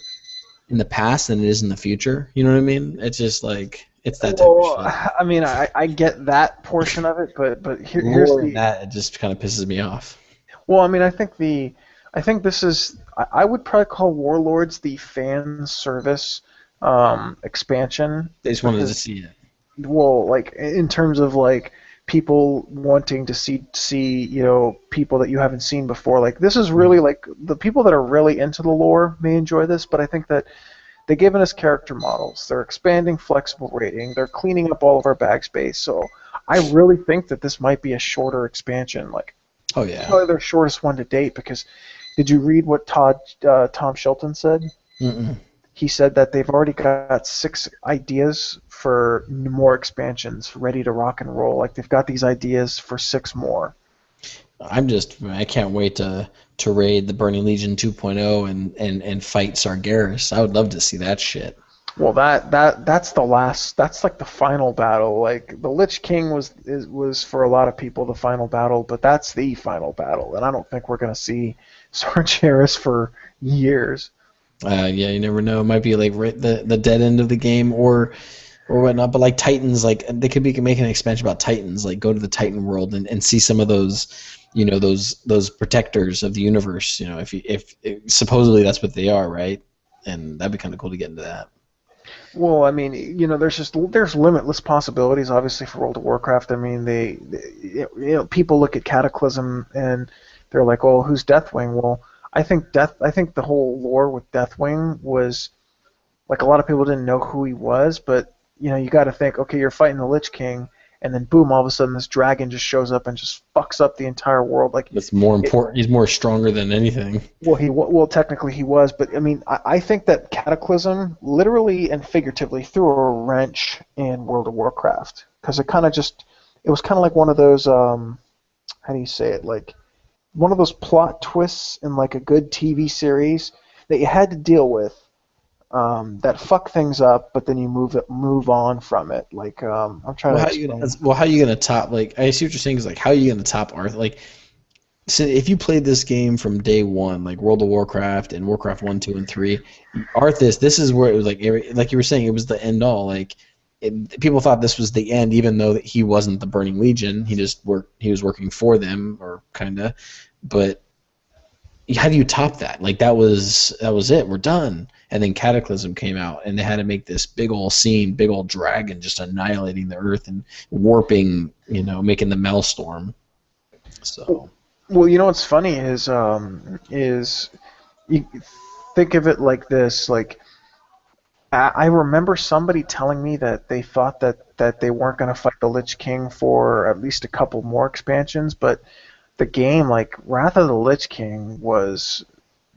in the past than it is in the future. You know what I mean? It's just like, it's that type of shit. I mean, I get that portion of it, but here's that it just kind of pisses me off. Well, I mean, I think this is, I would probably call Warlords the fan service expansion. They just wanted to see it. Well, like in terms of like people wanting to see people that you haven't seen before. Like this is really like the people that are really into the lore may enjoy this, but I think that they've given us character models. They're expanding flexible rating. They're cleaning up all of our bag space. So I really think that this might be a shorter expansion. Like, oh yeah, probably their shortest one to date because Did you read what Tom Shelton said? Mm-mm. He said that they've already got 6 ideas for more expansions ready to rock and roll. Like they've got these ideas for 6 more. I can't wait to raid the Burning Legion 2.0 and fight Sargeras. I would love to see that shit. Well, that's the last. That's like the final battle. Like the Lich King was for a lot of people the final battle, but that's the final battle, and I don't think we're gonna see Sargeras for years. Yeah, you never know. It might be like the dead end of the game or whatnot. But like Titans, like they could be making an expansion about Titans. Like go to the Titan world and see some of those, those protectors of the universe. If supposedly that's what they are, right? And that'd be kind of cool to get into that. Well, I mean, there's limitless possibilities, obviously, for World of Warcraft. I mean, people look at Cataclysm and they're like, "Oh, who's Deathwing?" Well, I think the whole lore with Deathwing was like a lot of people didn't know who he was, but you got to think, okay, you're fighting the Lich King, and then boom, all of a sudden this dragon just shows up and just fucks up the entire world. Like That's more important. He's more stronger than anything. well, technically he was, but I mean, I think that Cataclysm literally and figuratively threw a wrench in World of Warcraft because it was kind of like one of those how do you say it, like one of those plot twists in like a good TV series that you had to deal with that fuck things up, but then you move on from it. Like I'm trying to explain. How are you gonna top? Like I see what you're saying is like how are you gonna top Arthur? Like so if you played this game from day one, like World of Warcraft and Warcraft 1, 2, and 3, Arthas, this is where it was like you were saying, it was the end all. Like people thought this was the end, even though that he wasn't the Burning Legion. He was working for them, or kinda. But how do you top that? Like that was it. We're done. And then Cataclysm came out, and they had to make this big old scene, big old dragon just annihilating the Earth and warping, making the Maelstrom. So. Well, what's funny is you think of it like this. Like I remember somebody telling me that they thought that they weren't going to fight the Lich King for at least a couple more expansions, but the game, like Wrath of the Lich King, was,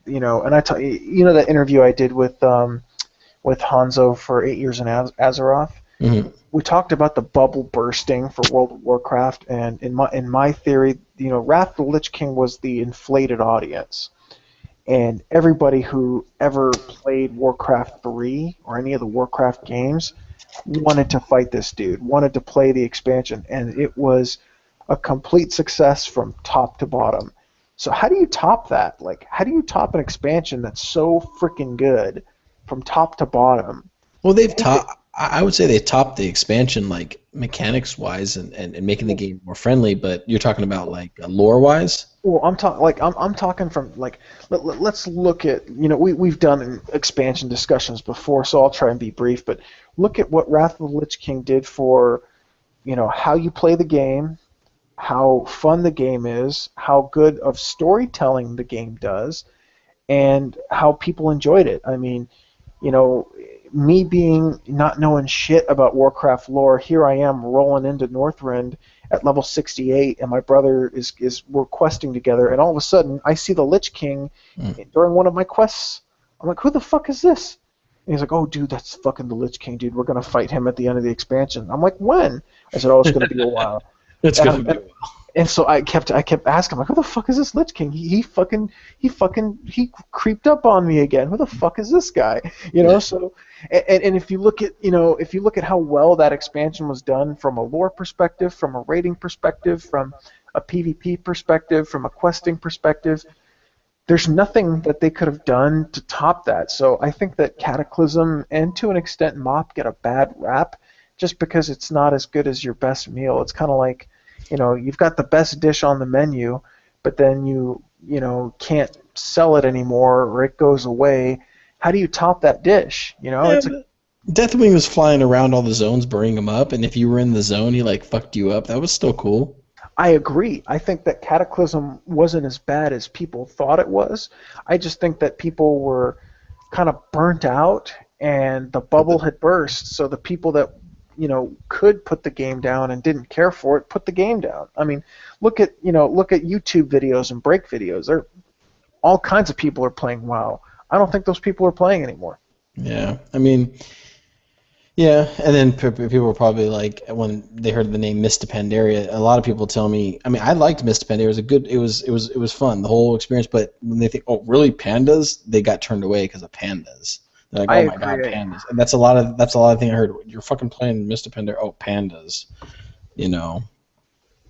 and that interview I did with Hanzo for 8 Years in Azeroth. Mm-hmm. We talked about the bubble bursting for World of Warcraft, and in my theory, Wrath of the Lich King was the inflated audience, and everybody who ever played Warcraft 3 or any of the Warcraft games wanted to fight this dude, wanted to play the expansion, and it was a complete success from top to bottom. So how do you top that? Like, how do you top an expansion that's so freaking good from top to bottom? Well, I would say they topped the expansion, like mechanics wise, and making the game more friendly. But you're talking about like lore wise. Well, I'm talking from like let's look at we've done expansion discussions before, so I'll try and be brief. But look at what Wrath of the Lich King did for how you play the game, how fun the game is, how good of storytelling the game does, and how people enjoyed it. I mean, me being not knowing shit about Warcraft lore, here I am rolling into Northrend at level 68, and my brother we're questing together, and all of a sudden I see the Lich King during one of my quests. I'm like, who the fuck is this? And he's like, oh, dude, that's fucking the Lich King, dude. We're gonna fight him at the end of the expansion. I'm like, when? I said, oh, it's gonna be a while. It's gonna be a while. And so I kept asking, like, who the fuck is this Lich King? He creeped up on me again. Who the fuck is this guy? So and if you look at how well that expansion was done from a lore perspective, from a rating perspective, from a PvP perspective, from a questing perspective, there's nothing that they could have done to top that. So I think that Cataclysm and to an extent Mop get a bad rap just because it's not as good as your best meal. It's kind of like, you've got the best dish on the menu, but then you can't sell it anymore or it goes away. How do you top that dish? Deathwing was flying around all the zones, burning them up, and if you were in the zone, he like fucked you up. That was still cool. I agree. I think that Cataclysm wasn't as bad as people thought it was. I just think that people were kind of burnt out, and the bubble had burst. So the people that could put the game down and didn't care for it, put the game down. I mean, look at YouTube videos and break videos. all kinds of people are playing WoW. I don't think those people are playing anymore. Yeah, I mean, yeah, and then people were probably like, when they heard the name Mist of Pandaria, a lot of people tell me, I mean, I liked Mist of Pandaria. It was a good, it was fun, the whole experience. But when they think, oh, really, pandas? They got turned away because of pandas. They're like, I oh my god, agree. pandas, and that's a lot of thing I heard. You're fucking playing Mist of Pandaria. Oh, pandas, you know.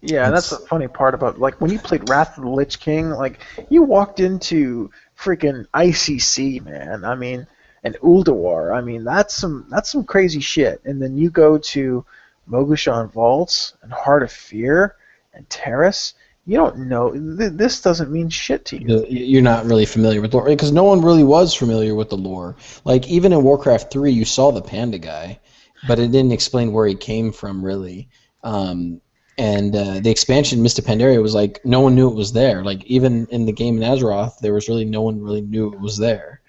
Yeah, and that's the It's funny part about like when you played Wrath of the Lich King, like you walked into freaking ICC, man. I mean, and Ulduar. I mean, that's some crazy shit. And then you go to Mogushan Vaults and Heart of Fear and Terrace. You don't know. This doesn't mean shit to you. you're not really familiar with lore because no one really was familiar with the lore. Like even in Warcraft 3, you saw the panda guy, but it didn't explain where he came from really. And the expansion Mist of Pandaria was like no one knew it was there. Like even in the game in Azeroth, there was really no one really knew it was there.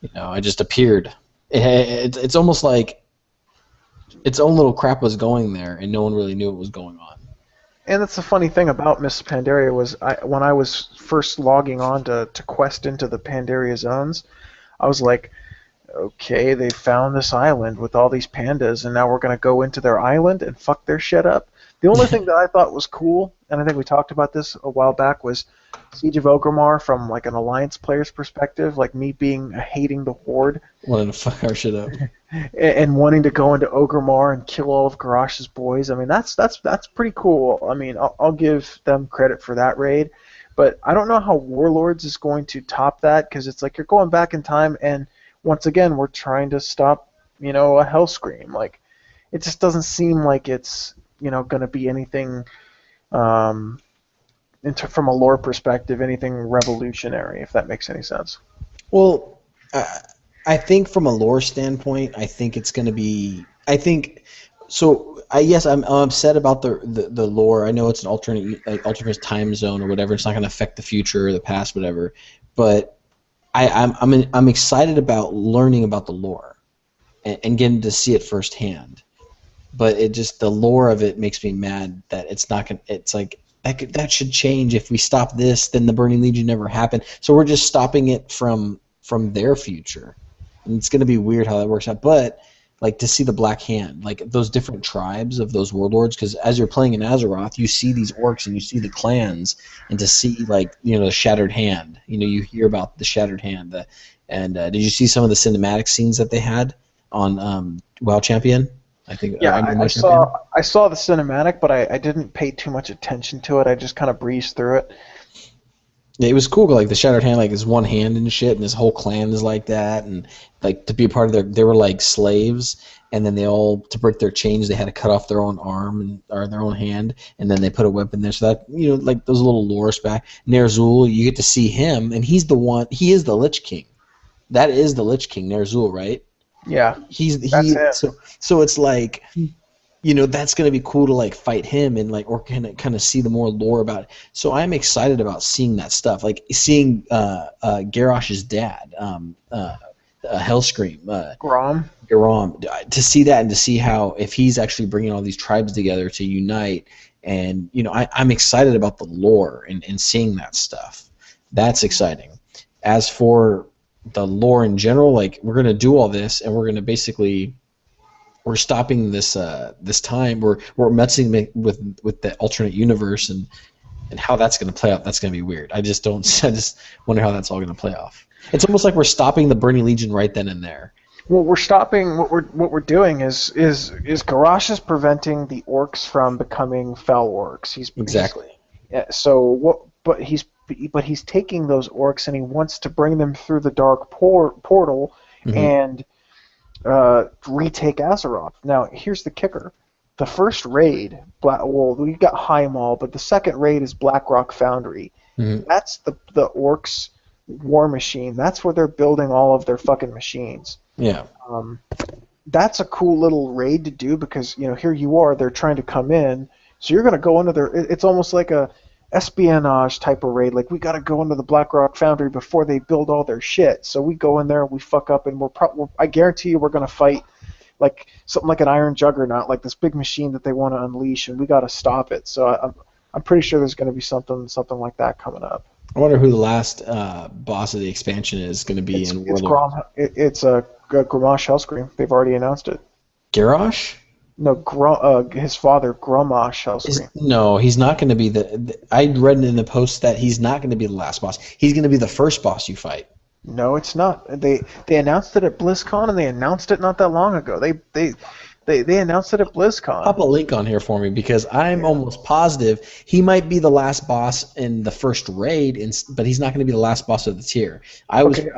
You know, it just appeared. It's almost like its own little crap was going there, and no one really knew it was going on. And that's the funny thing about Miss Pandaria was when I was first logging on to quest into the Pandaria zones, I was like, okay, they found this island with all these pandas, and now we're going to go into their island and fuck their shit up. The only thing that I thought was cool, and I think we talked about this a while back, was Siege of Orgrimmar from like an Alliance player's perspective, like me being hating the Horde Wanted to fuck our shit up. and wanting to go into Orgrimmar and kill all of Garrosh's boys. I mean, that's pretty cool. I mean, I'll give them credit for that raid, but I don't know how Warlords is going to top that because it's like you're going back in time, and once again, we're trying to stop, a Hellscream. Like, it just doesn't seem like it's, going to be anything, from a lore perspective, anything revolutionary, if that makes any sense. Well, I think from a lore standpoint, I think it's going to be. I think so. Yes, I'm upset about the lore. I know it's an alternate time zone or whatever. It's not going to affect the future or the past, whatever. But I'm excited about learning about the lore and getting to see it firsthand. But it just the lore of it makes me mad that it's not going. It's like that should change. If we stop this, then the Burning Legion never happened. So we're just stopping it from their future. And it's going to be weird how that works out. But like to see the Black Hand, like those different tribes of those warlords, because as you're playing in Azeroth, you see these orcs and you see the clans, and to see like the Shattered Hand, you hear about the Shattered Hand. Did you see some of the cinematic scenes that they had on WoW Champion? I think. Yeah, I saw the cinematic, but I didn't pay too much attention to it. I just kind of breezed through it. It was cool, like the Shattered Hand, like his one hand and shit, and his whole clan is like that, and like to be a part of they were like slaves, and then they all, to break their chains, they had to cut off their own arm or their own hand, and then they put a weapon there, so that like those little lore back. Ner'zhul, you get to see him, and he is the Lich King. That is the Lich King, Ner'zhul, right? Yeah, so it's like. That's gonna be cool to like fight him and like or kind of see the more lore about it. So I'm excited about seeing that stuff, like seeing Garrosh's dad, Hellscream, Grom, to see that and to see how if he's actually bringing all these tribes together to unite, and I'm excited about the lore and seeing that stuff. That's exciting. As for the lore in general, like we're gonna do all this and we're gonna basically. We're stopping this time. We're messing with the alternate universe and how that's going to play out. That's going to be weird. I just wonder how that's all going to play off. It's almost like we're stopping the Burning Legion right then and there. Well, we're stopping. What we're doing is Garrosh is preventing the orcs from becoming fell orcs. Exactly. So what? But he's taking those orcs and he wants to bring them through the dark portal and. Retake Azeroth. Now, here's the kicker. The first raid, we got High Maul, but the second raid is Blackrock Foundry. Mm-hmm. That's the orcs' war machine. That's where they're building all of their fucking machines. Yeah. That's a cool little raid to do because, here you are, they're trying to come in, so you're going to go into their... It's almost like a espionage type of raid. Like, we got to go into the Blackrock Foundry before they build all their shit. So we go in there, we fuck up, and I guarantee you we're going to fight like something like an Iron Juggernaut, like this big machine that they want to unleash, and we got to stop it. So I'm pretty sure there's going to be something like that coming up. I wonder who the last boss of the expansion is going to be in It's Warlord. Grom. It's a Grommash Hellscream. They've already announced it. Garrosh? No, his father, Grommash Hellscream. No, he's not going to be I read in the post that he's not going to be the last boss. He's going to be the first boss you fight. No, it's not. They announced it at BlizzCon, and they announced it not that long ago. They announced it at BlizzCon. Pop a link on here for me because I'm almost positive he might be the last boss in the first raid, but he's not going to be the last boss of the tier. Okay,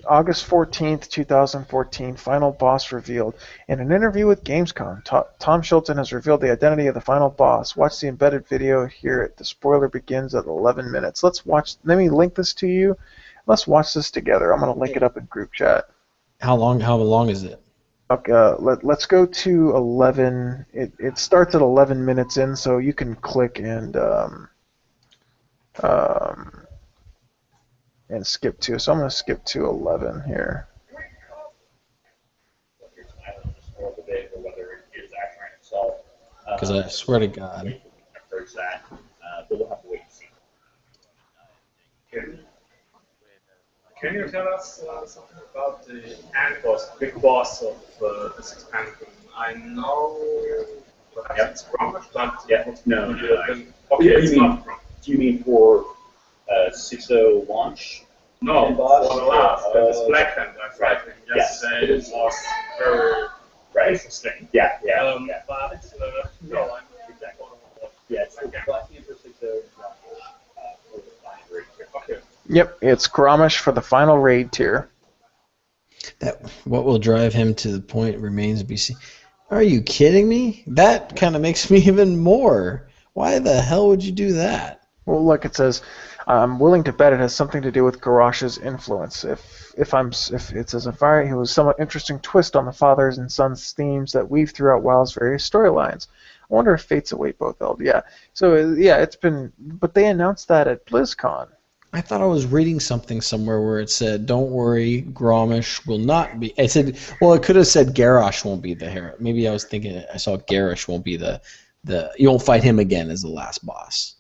August 14th, 2014, final boss revealed. In an interview with Gamescom, Tom Shilton has revealed the identity of the final boss. Watch the embedded video here. The spoiler begins at 11 minutes. Let me link this to you. Let's watch this together. I'm going to link it up in group chat. How long is it? Okay, let's go to 11. It starts at 11 minutes in, so you can click and skip to. So I'm going to skip to 11 here. Because I swear to God. Can you tell us something about the end boss, big boss of this expansion? I know perhaps it's Grommash, but No. okay, it's not Grommash. Do you mean for 6.0 launch? No, boss? for the last, this Oh. Black Hand, I Right. think Yes. yesterday it was very interesting. Yeah. But no, I'm exactly what Yeah, it's okay. Black Panther 6.0 Okay. Yep, it's Grommash for the final raid tier. What will drive him to the point remains to be seen. Are you kidding me? That kind of makes me even more. Why the hell would you do that? Well, look, it says, I'm willing to bet it has something to do with Garrosh's influence. If it says he was a somewhat interesting twist on the fathers and sons themes that weave throughout WoW's various storylines. I wonder if Fates Await both held. Yeah. So yeah, but they announced that at BlizzCon. I thought I was reading something somewhere where it said, "Don't worry, Grommash will not be." It said, well, it could have said Garrosh won't be the hero. Maybe I was thinking I saw Garrosh won't be the you won't fight him again as the last boss.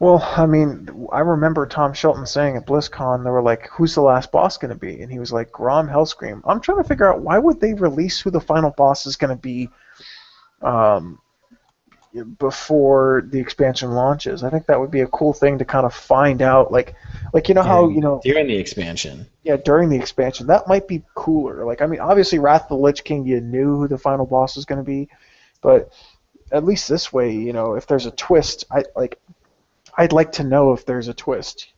Well, I mean, I remember Tom Shelton saying at BlizzCon, they were like, "Who's the last boss going to be?" And he was like, "Grom Hellscream." I'm trying to figure out why would they release who the final boss is going to be before the expansion launches. I think that would be a cool thing to kind of find out, like how during the expansion. Yeah, during the expansion, that might be cooler. Like, I mean, obviously, Wrath of the Lich King, you knew who the final boss was going to be, but at least this way, if there's a twist, I'd like to know if there's a twist.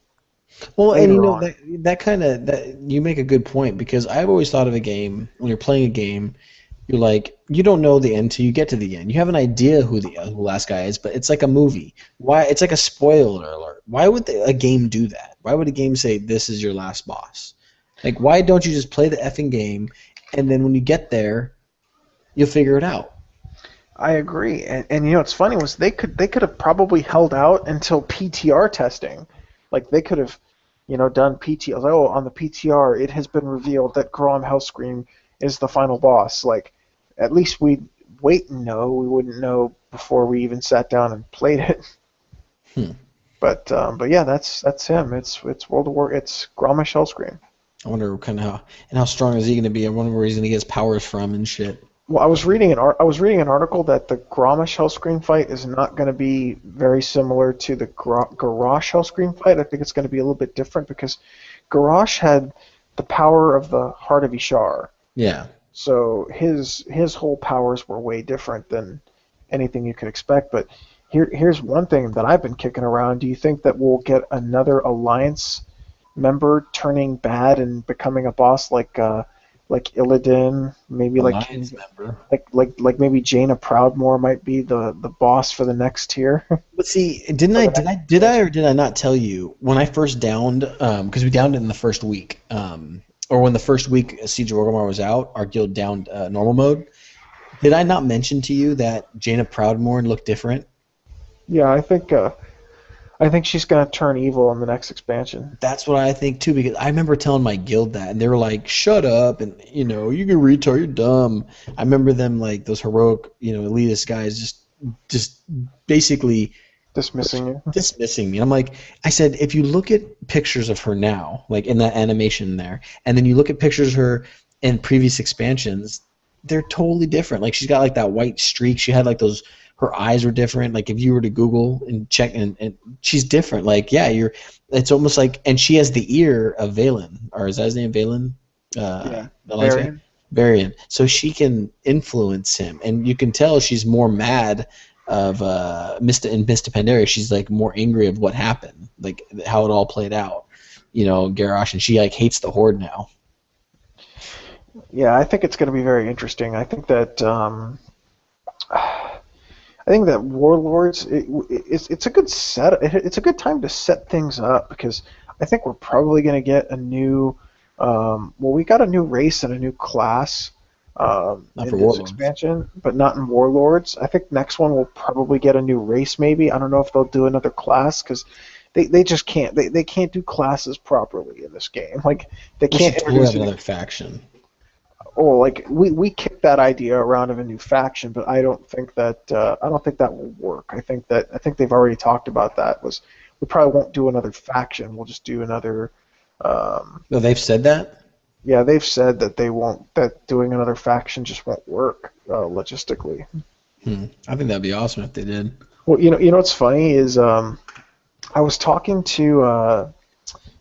Well, and on. that you make a good point because I've always thought of a game when you're playing a game. You're like, you don't know the end till you get to the end. You have an idea who the last guy is, but it's like a movie. Why? It's like a spoiler alert. Why would a game do that? Why would a game say this is your last boss? Like, why don't you just play the effing game, and then when you get there, you'll figure it out? I agree, and what's funny was they could have probably held out until PTR testing, like they could have, done PTR. Oh, on the PTR, it has been revealed that Grom Hellscream is the final boss. Like, at least we'd wait and know. We wouldn't know before we even sat down and played it. But yeah, that's him. It's World of War. It's Grommash Hellscream. I wonder how strong is he going to be? I wonder where he's going to get his powers from and shit. Well, I was reading an article that the Grommash Hellscream fight is not going to be very similar to the Garrosh Hellscream fight. I think it's going to be a little bit different because Garrosh had the power of the Heart of Ishar. Yeah. So his whole powers were way different than anything you could expect. But here's one thing that I've been kicking around. Do you think that we'll get another Alliance member turning bad and becoming a boss like Illidan? Maybe Alliance member. like maybe Jaina Proudmoore might be the boss for the next tier. But see, did I not tell you when I first downed? Because we downed it in the first week. Or when the first week Siege of Orgrimmar was out, our guild downed normal mode. Did I not mention to you that Jaina Proudmoore looked different? Yeah, I think she's gonna turn evil in the next expansion. That's what I think too, because I remember telling my guild that, and they were like, "Shut up!" and you can retard, you're dumb. I remember them like those heroic, elitist guys just basically Dismissing you. dismissing me. I'm like, I said, if you look at pictures of her now, like in that animation there, and then you look at pictures of her in previous expansions, they're totally different. Like she's got like that white streak. She had like those. Her eyes were different. Like if you were to Google and check, and she's different. Like yeah, it's almost like, and she has the ear of Valen, or is that his name, Valen? Yeah. The last guy? Varian. Varian. So she can influence him, and you can tell she's more mad of Mista Pandaria. She's like more angry of what happened, like how it all played out. Garrosh, and she like hates the Horde now. Yeah, I think it's going to be very interesting. I think that Warlords it's a good set. It's a good time to set things up because I think we're probably going to get a new. We got a new race and a new class in this Warlords. expansion, but not in Warlords. I think next one we'll probably get a new race. Maybe I don't know if they'll do another class because they just can't. They can't do classes properly in this game. Like they We can't should totally introduce have another faction. we kicked that idea around of a new faction, but I don't think that will work. I think they've already talked about that. We probably won't do another faction. We'll just do another. No, they've said that. Yeah, they've said that they won't. That doing another faction just won't work logistically. I think that'd be awesome if they did. Well, what's funny is I was talking to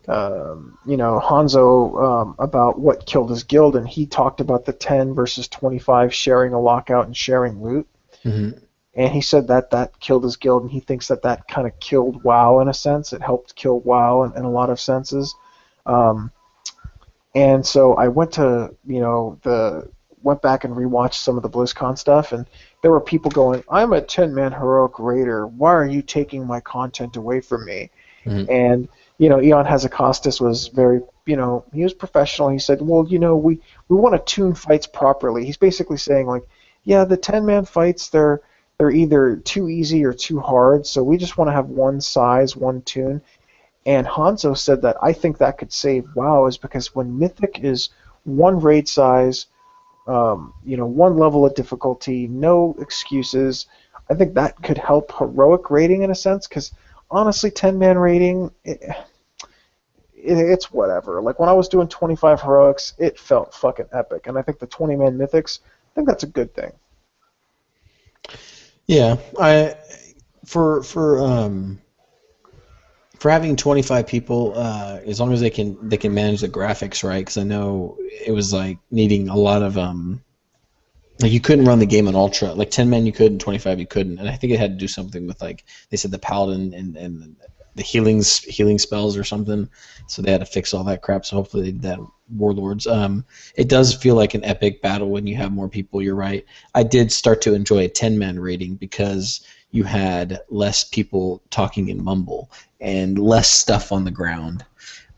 Hanzo about what killed his guild, and he talked about the 10 versus 25 sharing a lockout and sharing loot. Mm-hmm. And he said that killed his guild, and he thinks that kind of killed WoW in a sense. It helped kill WoW in a lot of senses. And so I went to, went back and rewatched some of the BlizzCon stuff, and there were people going, "I'm a 10-man heroic raider. Why are you taking my content away from me?" Mm-hmm. And Eon Hazakostas was very, he was professional. He said, "Well, we want to tune fights properly." He's basically saying like, "Yeah, the 10-man fights they're either too easy or too hard, so we just want to have one size, one tune." And Hanzo said that I think that could save WoW is because when Mythic is one raid size, one level of difficulty, no excuses, I think that could help heroic raiding in a sense because honestly, 10-man raiding, it's whatever. Like when I was doing 25 heroics, it felt fucking epic, and I think the 20-man mythics, I think that's a good thing. Yeah, for having 25 people, as long as they can manage the graphics right, because I know it was like needing a lot of like you couldn't run the game on ultra. Like 10 men you could, and 25 you couldn't, and I think it had to do something with like they said the paladin and the healing spells or something. So they had to fix all that crap. So hopefully they did that. Warlords. It does feel like an epic battle when you have more people. You're right. I did start to enjoy a 10-man raiding because you had less people talking in mumble and less stuff on the ground.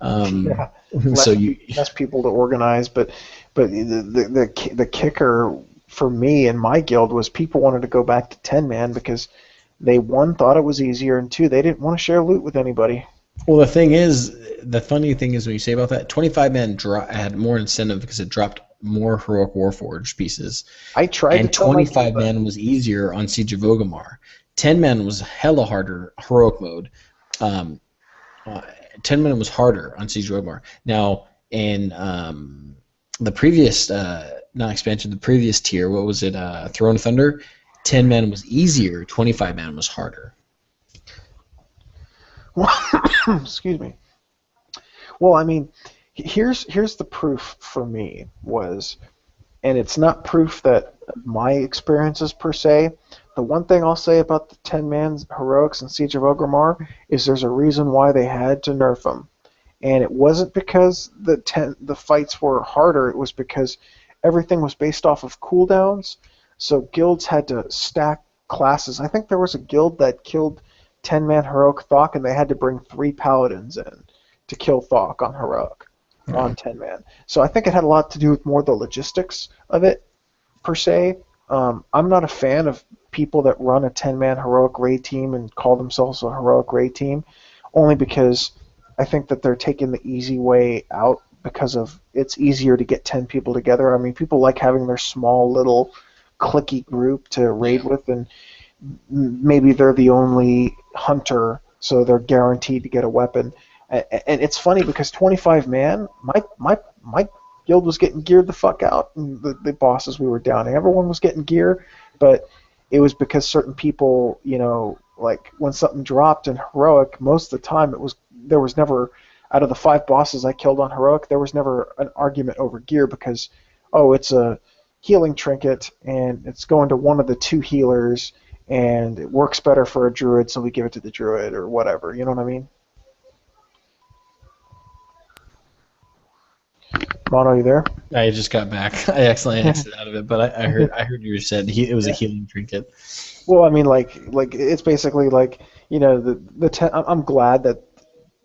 Yeah, less people to organize, but the kicker for me and my guild was people wanted to go back to 10-man because they one thought it was easier and two they didn't want to share loot with anybody. Well, the funny thing is when you say about that, 25-man had more incentive because it dropped more heroic Warforged pieces. I tried and to 25-man was easier on Siege of Orgrimmar. 10-man was hella harder heroic mode. 10-man was harder on Siege of Orgrimmar. Now in the previous not expansion, the previous tier, what was it? Throne of Thunder. 10-man was easier. 25-man was harder. Excuse me. Well, I mean, here's the proof for me was, and it's not proof that my experiences per se. The one thing I'll say about the 10-man heroics and Siege of Orgrimmar is there's a reason why they had to nerf them, and it wasn't because the fights were harder. It was because everything was based off of cooldowns. So guilds had to stack classes. I think there was a guild that killed 10-man heroic Thok, and they had to bring 3 paladins in to kill Thok on heroic on 10-man. So I think it had a lot to do with more the logistics of it per se. I'm not a fan of people that run a 10-man heroic raid team and call themselves a heroic raid team, only because I think that they're taking the easy way out because of it's easier to get 10 people together. I mean, people like having their small little cliquey group to raid with, and maybe they're the only hunter, so they're guaranteed to get a weapon. And it's funny because 25 man, my guild was getting geared the fuck out, and the bosses we were downing, everyone was getting gear, but it was because certain people, like when something dropped in heroic, most of the time there was never, out of the 5 bosses I killed on heroic, there was never an argument over gear because, oh, it's a healing trinket and it's going to one of the 2 healers and it works better for a druid, so we give it to the druid or whatever. You know what I mean? Mono, you there? I just got back. I accidentally exited out of it, but I heard you said it was a healing trinket. Well, I mean, like it's basically like, I'm glad that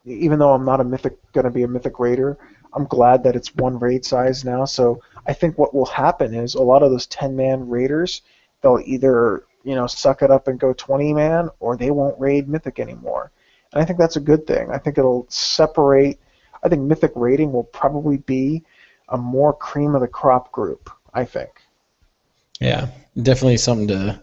even though I'm not going to be a mythic raider, I'm glad that it's 1 raid size now. So I think what will happen is a lot of those 10-man raiders, they'll either suck it up and go 20-man, or they won't raid mythic anymore. And I think that's a good thing. I think it'll separate. I think mythic raiding will probably be a more cream of the crop group, I think. Yeah, definitely something to,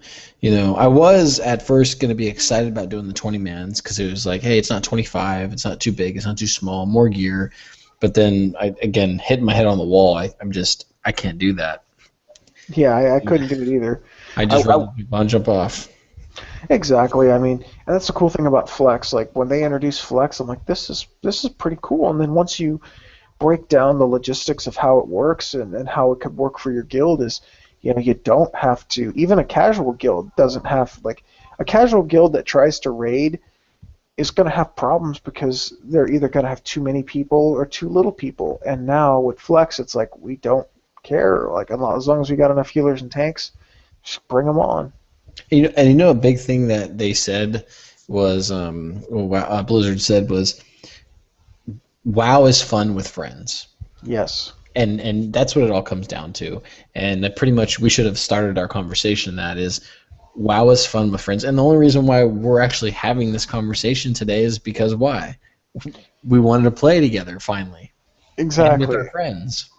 I was at first going to be excited about doing the 20-mans because it was like, hey, it's not 25, it's not too big, it's not too small, more gear. But then, again, hitting my head on the wall, I can't do that. Yeah, I couldn't do it either. I just rather jump off. Exactly. I mean, and that's the cool thing about Flex. Like when they introduce Flex, I'm like, this is pretty cool. And then once you break down the logistics of how it works and how it could work for your guild, is you don't have to. Even a casual guild doesn't have, like, a casual guild that tries to raid is going to have problems because they're either going to have too many people or too little people. And now with Flex, it's like we don't care. Like as long as we got enough healers and tanks, just bring them on. And a big thing that they said was, Blizzard said was, WoW is fun with friends. Yes. And that's what it all comes down to. And that pretty much we should have started our conversation. That is, WoW is fun with friends. And the only reason why we're actually having this conversation today is because why? We wanted to play together finally. Exactly. And with our friends.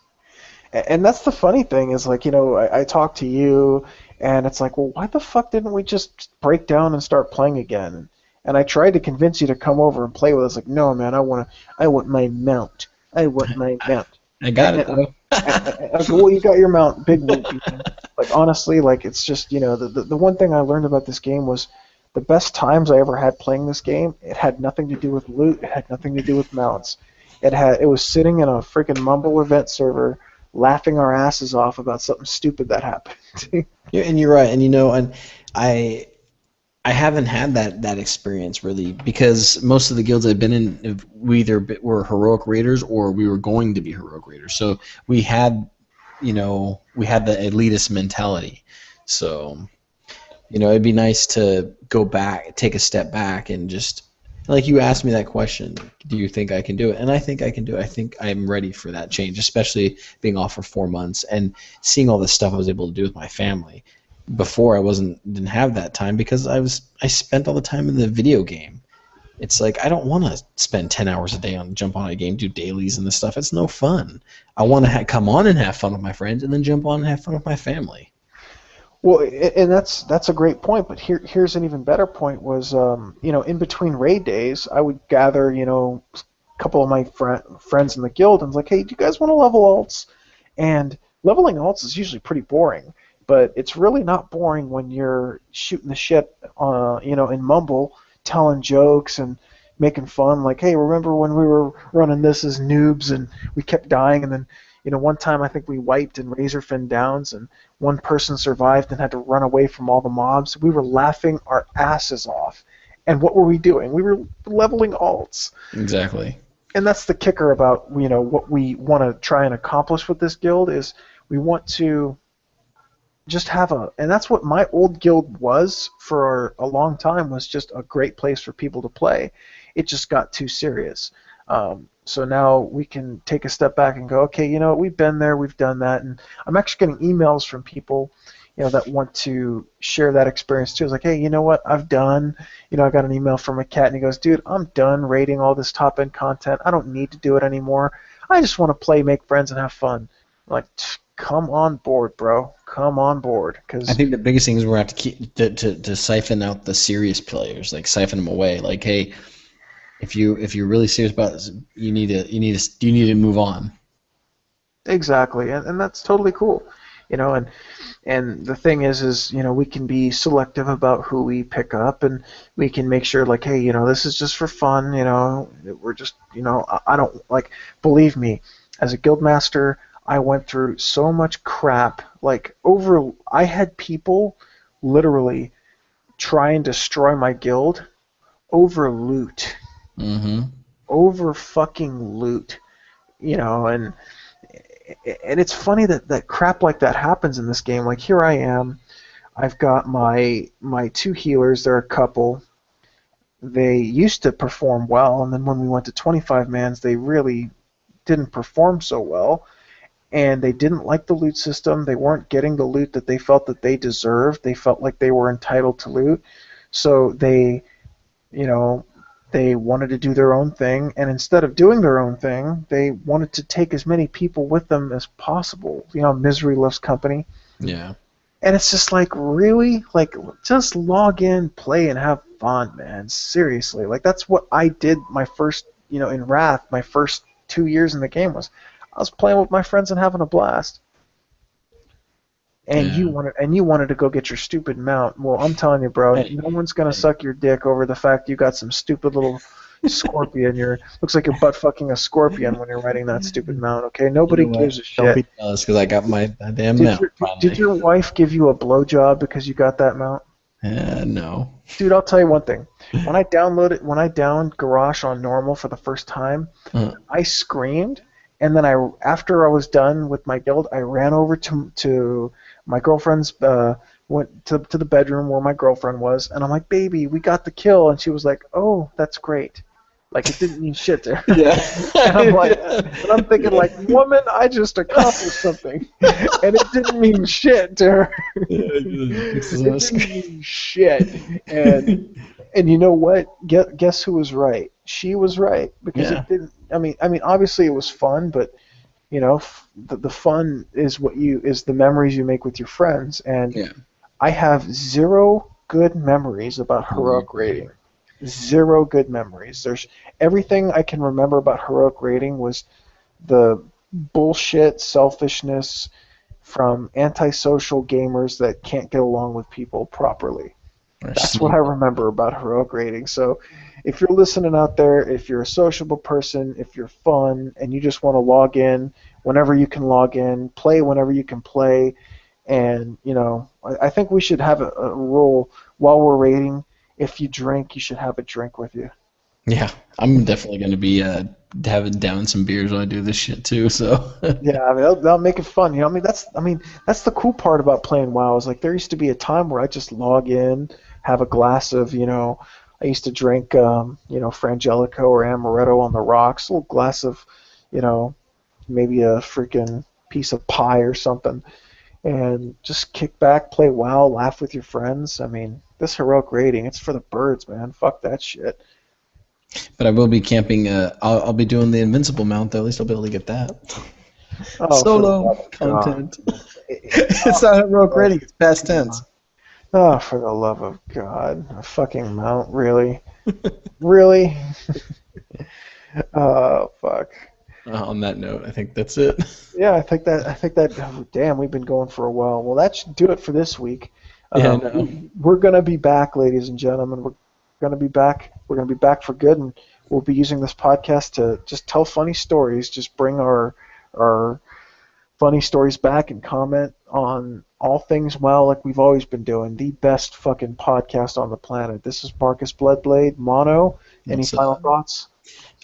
And that's the funny thing is, like, I talk to you, and it's like, well, why the fuck didn't we just break down and start playing again? And I tried to convince you to come over and play with us. Like, no, man, I want my mount. I want my mount. I got it, though. I go, well, you got your mount, big whoop. Like, honestly, like, it's just, the one thing I learned about this game was the best times I ever had playing this game, it had nothing to do with loot. It had nothing to do with mounts. It was sitting in a freaking Mumble event server, laughing our asses off about something stupid that happened. Yeah, and you're right, and I haven't had that experience really, because most of the guilds I've been in, we either were heroic raiders or we were going to be heroic raiders. So we had the elitist mentality. So it'd be nice to go back, take a step back, and just, like you asked me that question, do you think I can do it? And I think I can do it. I think I'm ready for that change, especially being off for 4 months and seeing all the stuff I was able to do with my family. Before I didn't have that time because I spent all the time in the video game. It's like I don't want to spend 10 hours a day jump on a game, do dailies and this stuff. It's no fun. I want to come on and have fun with my friends, and then jump on and have fun with my family. Well, and that's a great point. But here's an even better point. Was in between raid days, I would gather a couple of my friends in the guild and was like, hey, do you guys want to level alts? And leveling alts is usually pretty boring. But it's really not boring when you're shooting the shit, in Mumble, telling jokes and making fun. Like, hey, remember when we were running this as noobs and we kept dying, and then, one time I think we wiped in Razorfin Downs and one person survived and had to run away from all the mobs. We were laughing our asses off. And what were we doing? We were leveling alts. Exactly. And that's the kicker about, what we want to try and accomplish with this guild is we want to just have and that's what my old guild was for a long time, was just a great place for people to play. It just got too serious. So now we can take a step back and go, okay, we've been there, we've done that, and I'm actually getting emails from people, that want to share that experience too. It's like, hey, you know what, I've done, I got an email from a cat, and he goes, dude, I'm done rating all this top-end content. I don't need to do it anymore. I just want to play, make friends, and have fun. I'm like, come on board, bro. Come on board. Cause I think the biggest thing is we're going to have to keep to siphon out the serious players, like siphon them away. Like, hey, if you're really serious about this, you need to move on. exactly, and that's totally cool. And the thing is we can be selective about who we pick up, and we can make sure like, hey, this is just for fun. We're just, I don't like. Believe me, as a guild master, I went through so much crap. Like I had people literally try and destroy my guild over loot, over fucking loot. And it's funny that crap like that happens in this game. Like, here I am. I've got my two healers. They're a couple. They used to perform well, and then when we went to 25 mans, they really didn't perform so well. And they didn't like the loot system. They weren't getting the loot that they felt that they deserved. They felt like they were entitled to loot. So they wanted to do their own thing, and instead of doing their own thing, they wanted to take as many people with them as possible. Misery loves company. Yeah. And it's just like, really? Like, just log in, play, and have fun, man. Seriously. Like, that's what I did my first, in Wrath, my first 2 years in the game I was playing with my friends and having a blast. And Yeah. you wanted to go get your stupid mount. Well, I'm telling you, bro, no one's gonna suck your dick over the fact you got some stupid little scorpion. Looks like you're butt fucking a scorpion when you're riding that stupid mount. Okay, nobody gives a shit. Don't be jealous because I got my damn mount. Did your wife give you a blowjob because you got that mount? No. Dude, I'll tell you one thing. When I downed Garrosh on normal for the first time, I screamed, and then after I was done with my guild, I ran over to my girlfriend's, went to the bedroom where my girlfriend was, and I'm like, baby, we got the kill, and she was like, oh, that's great. Like, it didn't mean shit to her. Yeah. and I'm thinking, like, woman, I just accomplished something, and it didn't mean shit to her. It didn't mean shit. And you know what? Guess who was right? She was right, because it didn't. I mean, obviously it was fun, but the fun is the memories you make with your friends, and I have zero good memories about heroic raiding. Zero good memories. There's everything I can remember about heroic raiding was the bullshit selfishness from antisocial gamers that can't get along with people properly. That's what I remember about heroic raiding. So if you're listening out there, if you're a sociable person, if you're fun, and you just want to log in whenever you can log in, play whenever you can play, and I think we should have a rule while we're raiding. If you drink, you should have a drink with you. Yeah, I'm definitely going to be having down some beers when I do this shit too. So yeah, I mean that'll make it fun. That's the cool part about playing WoW is like there used to be a time where I just log in, have a glass of I used to drink Frangelico or Amaretto on the rocks, a little glass of maybe a freaking piece of pie or something, and just kick back, play WoW, laugh with your friends. I mean, this heroic raiding, it's for the birds, man. Fuck that shit. But I will be camping. I'll be doing the invincible mount, though. At least I'll be able to get that. Oh, solo content. It's not heroic raiding. It's past tense. Oh, for the love of God. A fucking mount, really? Really? Oh, fuck. On that note, I think that's it. Yeah, I think that. Oh, damn, we've been going for a while. Well, that should do it for this week. We're gonna be back, ladies and gentlemen. We're gonna be back. We're gonna be back for good, and we'll be using this podcast to just tell funny stories. Just bring our funny stories back and comment on all things WoW like we've always been doing. The best fucking podcast on the planet. This is Marcus Bloodblade, Mono. Any final thoughts?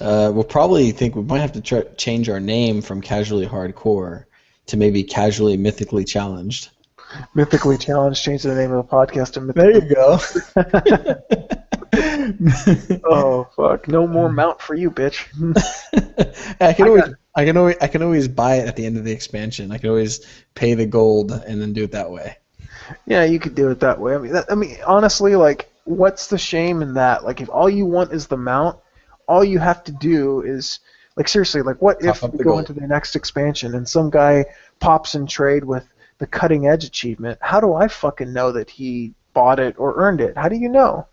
We'll probably think we might have to change our name from Casually Hardcore to maybe Casually Mythically Challenged. Mythically Challenged. Change the name of the podcast to There you go. Oh fuck! No more mount for you, bitch. I can always buy it at the end of the expansion. I can always pay the gold and then do it that way. Yeah, you could do it that way. I mean, honestly, like, what's the shame in that? Like, if all you want is the mount, all you have to do is, Like seriously, like what if Cough up we the go gold. into the next expansion and some guy pops in trade with the cutting edge achievement? How do I fucking know that he bought it or earned it? How do you know?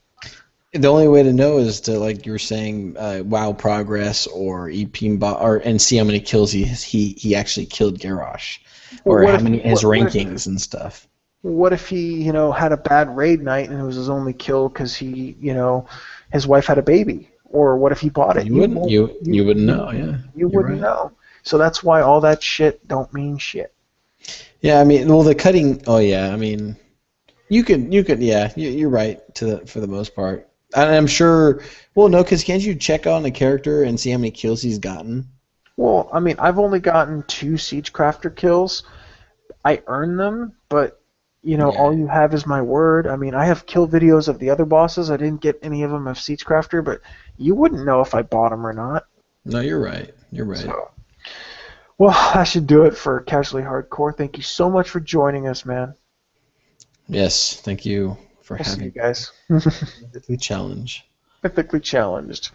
The only way to know is to, like you were saying, WoW progress or and see how many kills he actually killed Garrosh, Well, or what how if many his what if rankings and stuff. what if he had a bad raid night and it was his only kill because his wife had a baby? Or what if he bought it? You wouldn't you wouldn't know. Yeah, You you're wouldn't right. know. So that's why all that shit don't mean shit. Yeah, I mean, well, the cutting. Oh yeah, I mean, you could. Yeah, you're right for the most part. And I'm sure. Well, no, because can't you check on a character and see how many kills he's gotten? Well, I mean, I've only gotten 2 Siegecrafter kills. I earn them, but Yeah. all you have is my word. I mean, I have kill videos of the other bosses. I didn't get any of them of Siegecrafter, but you wouldn't know if I bought them or not. No, you're right. You're right. So, well, I should do it for Casually Hardcore. Thank you so much for joining us, man. Yes, thank you for We'll see you having guys. the challenge. Ethically challenged.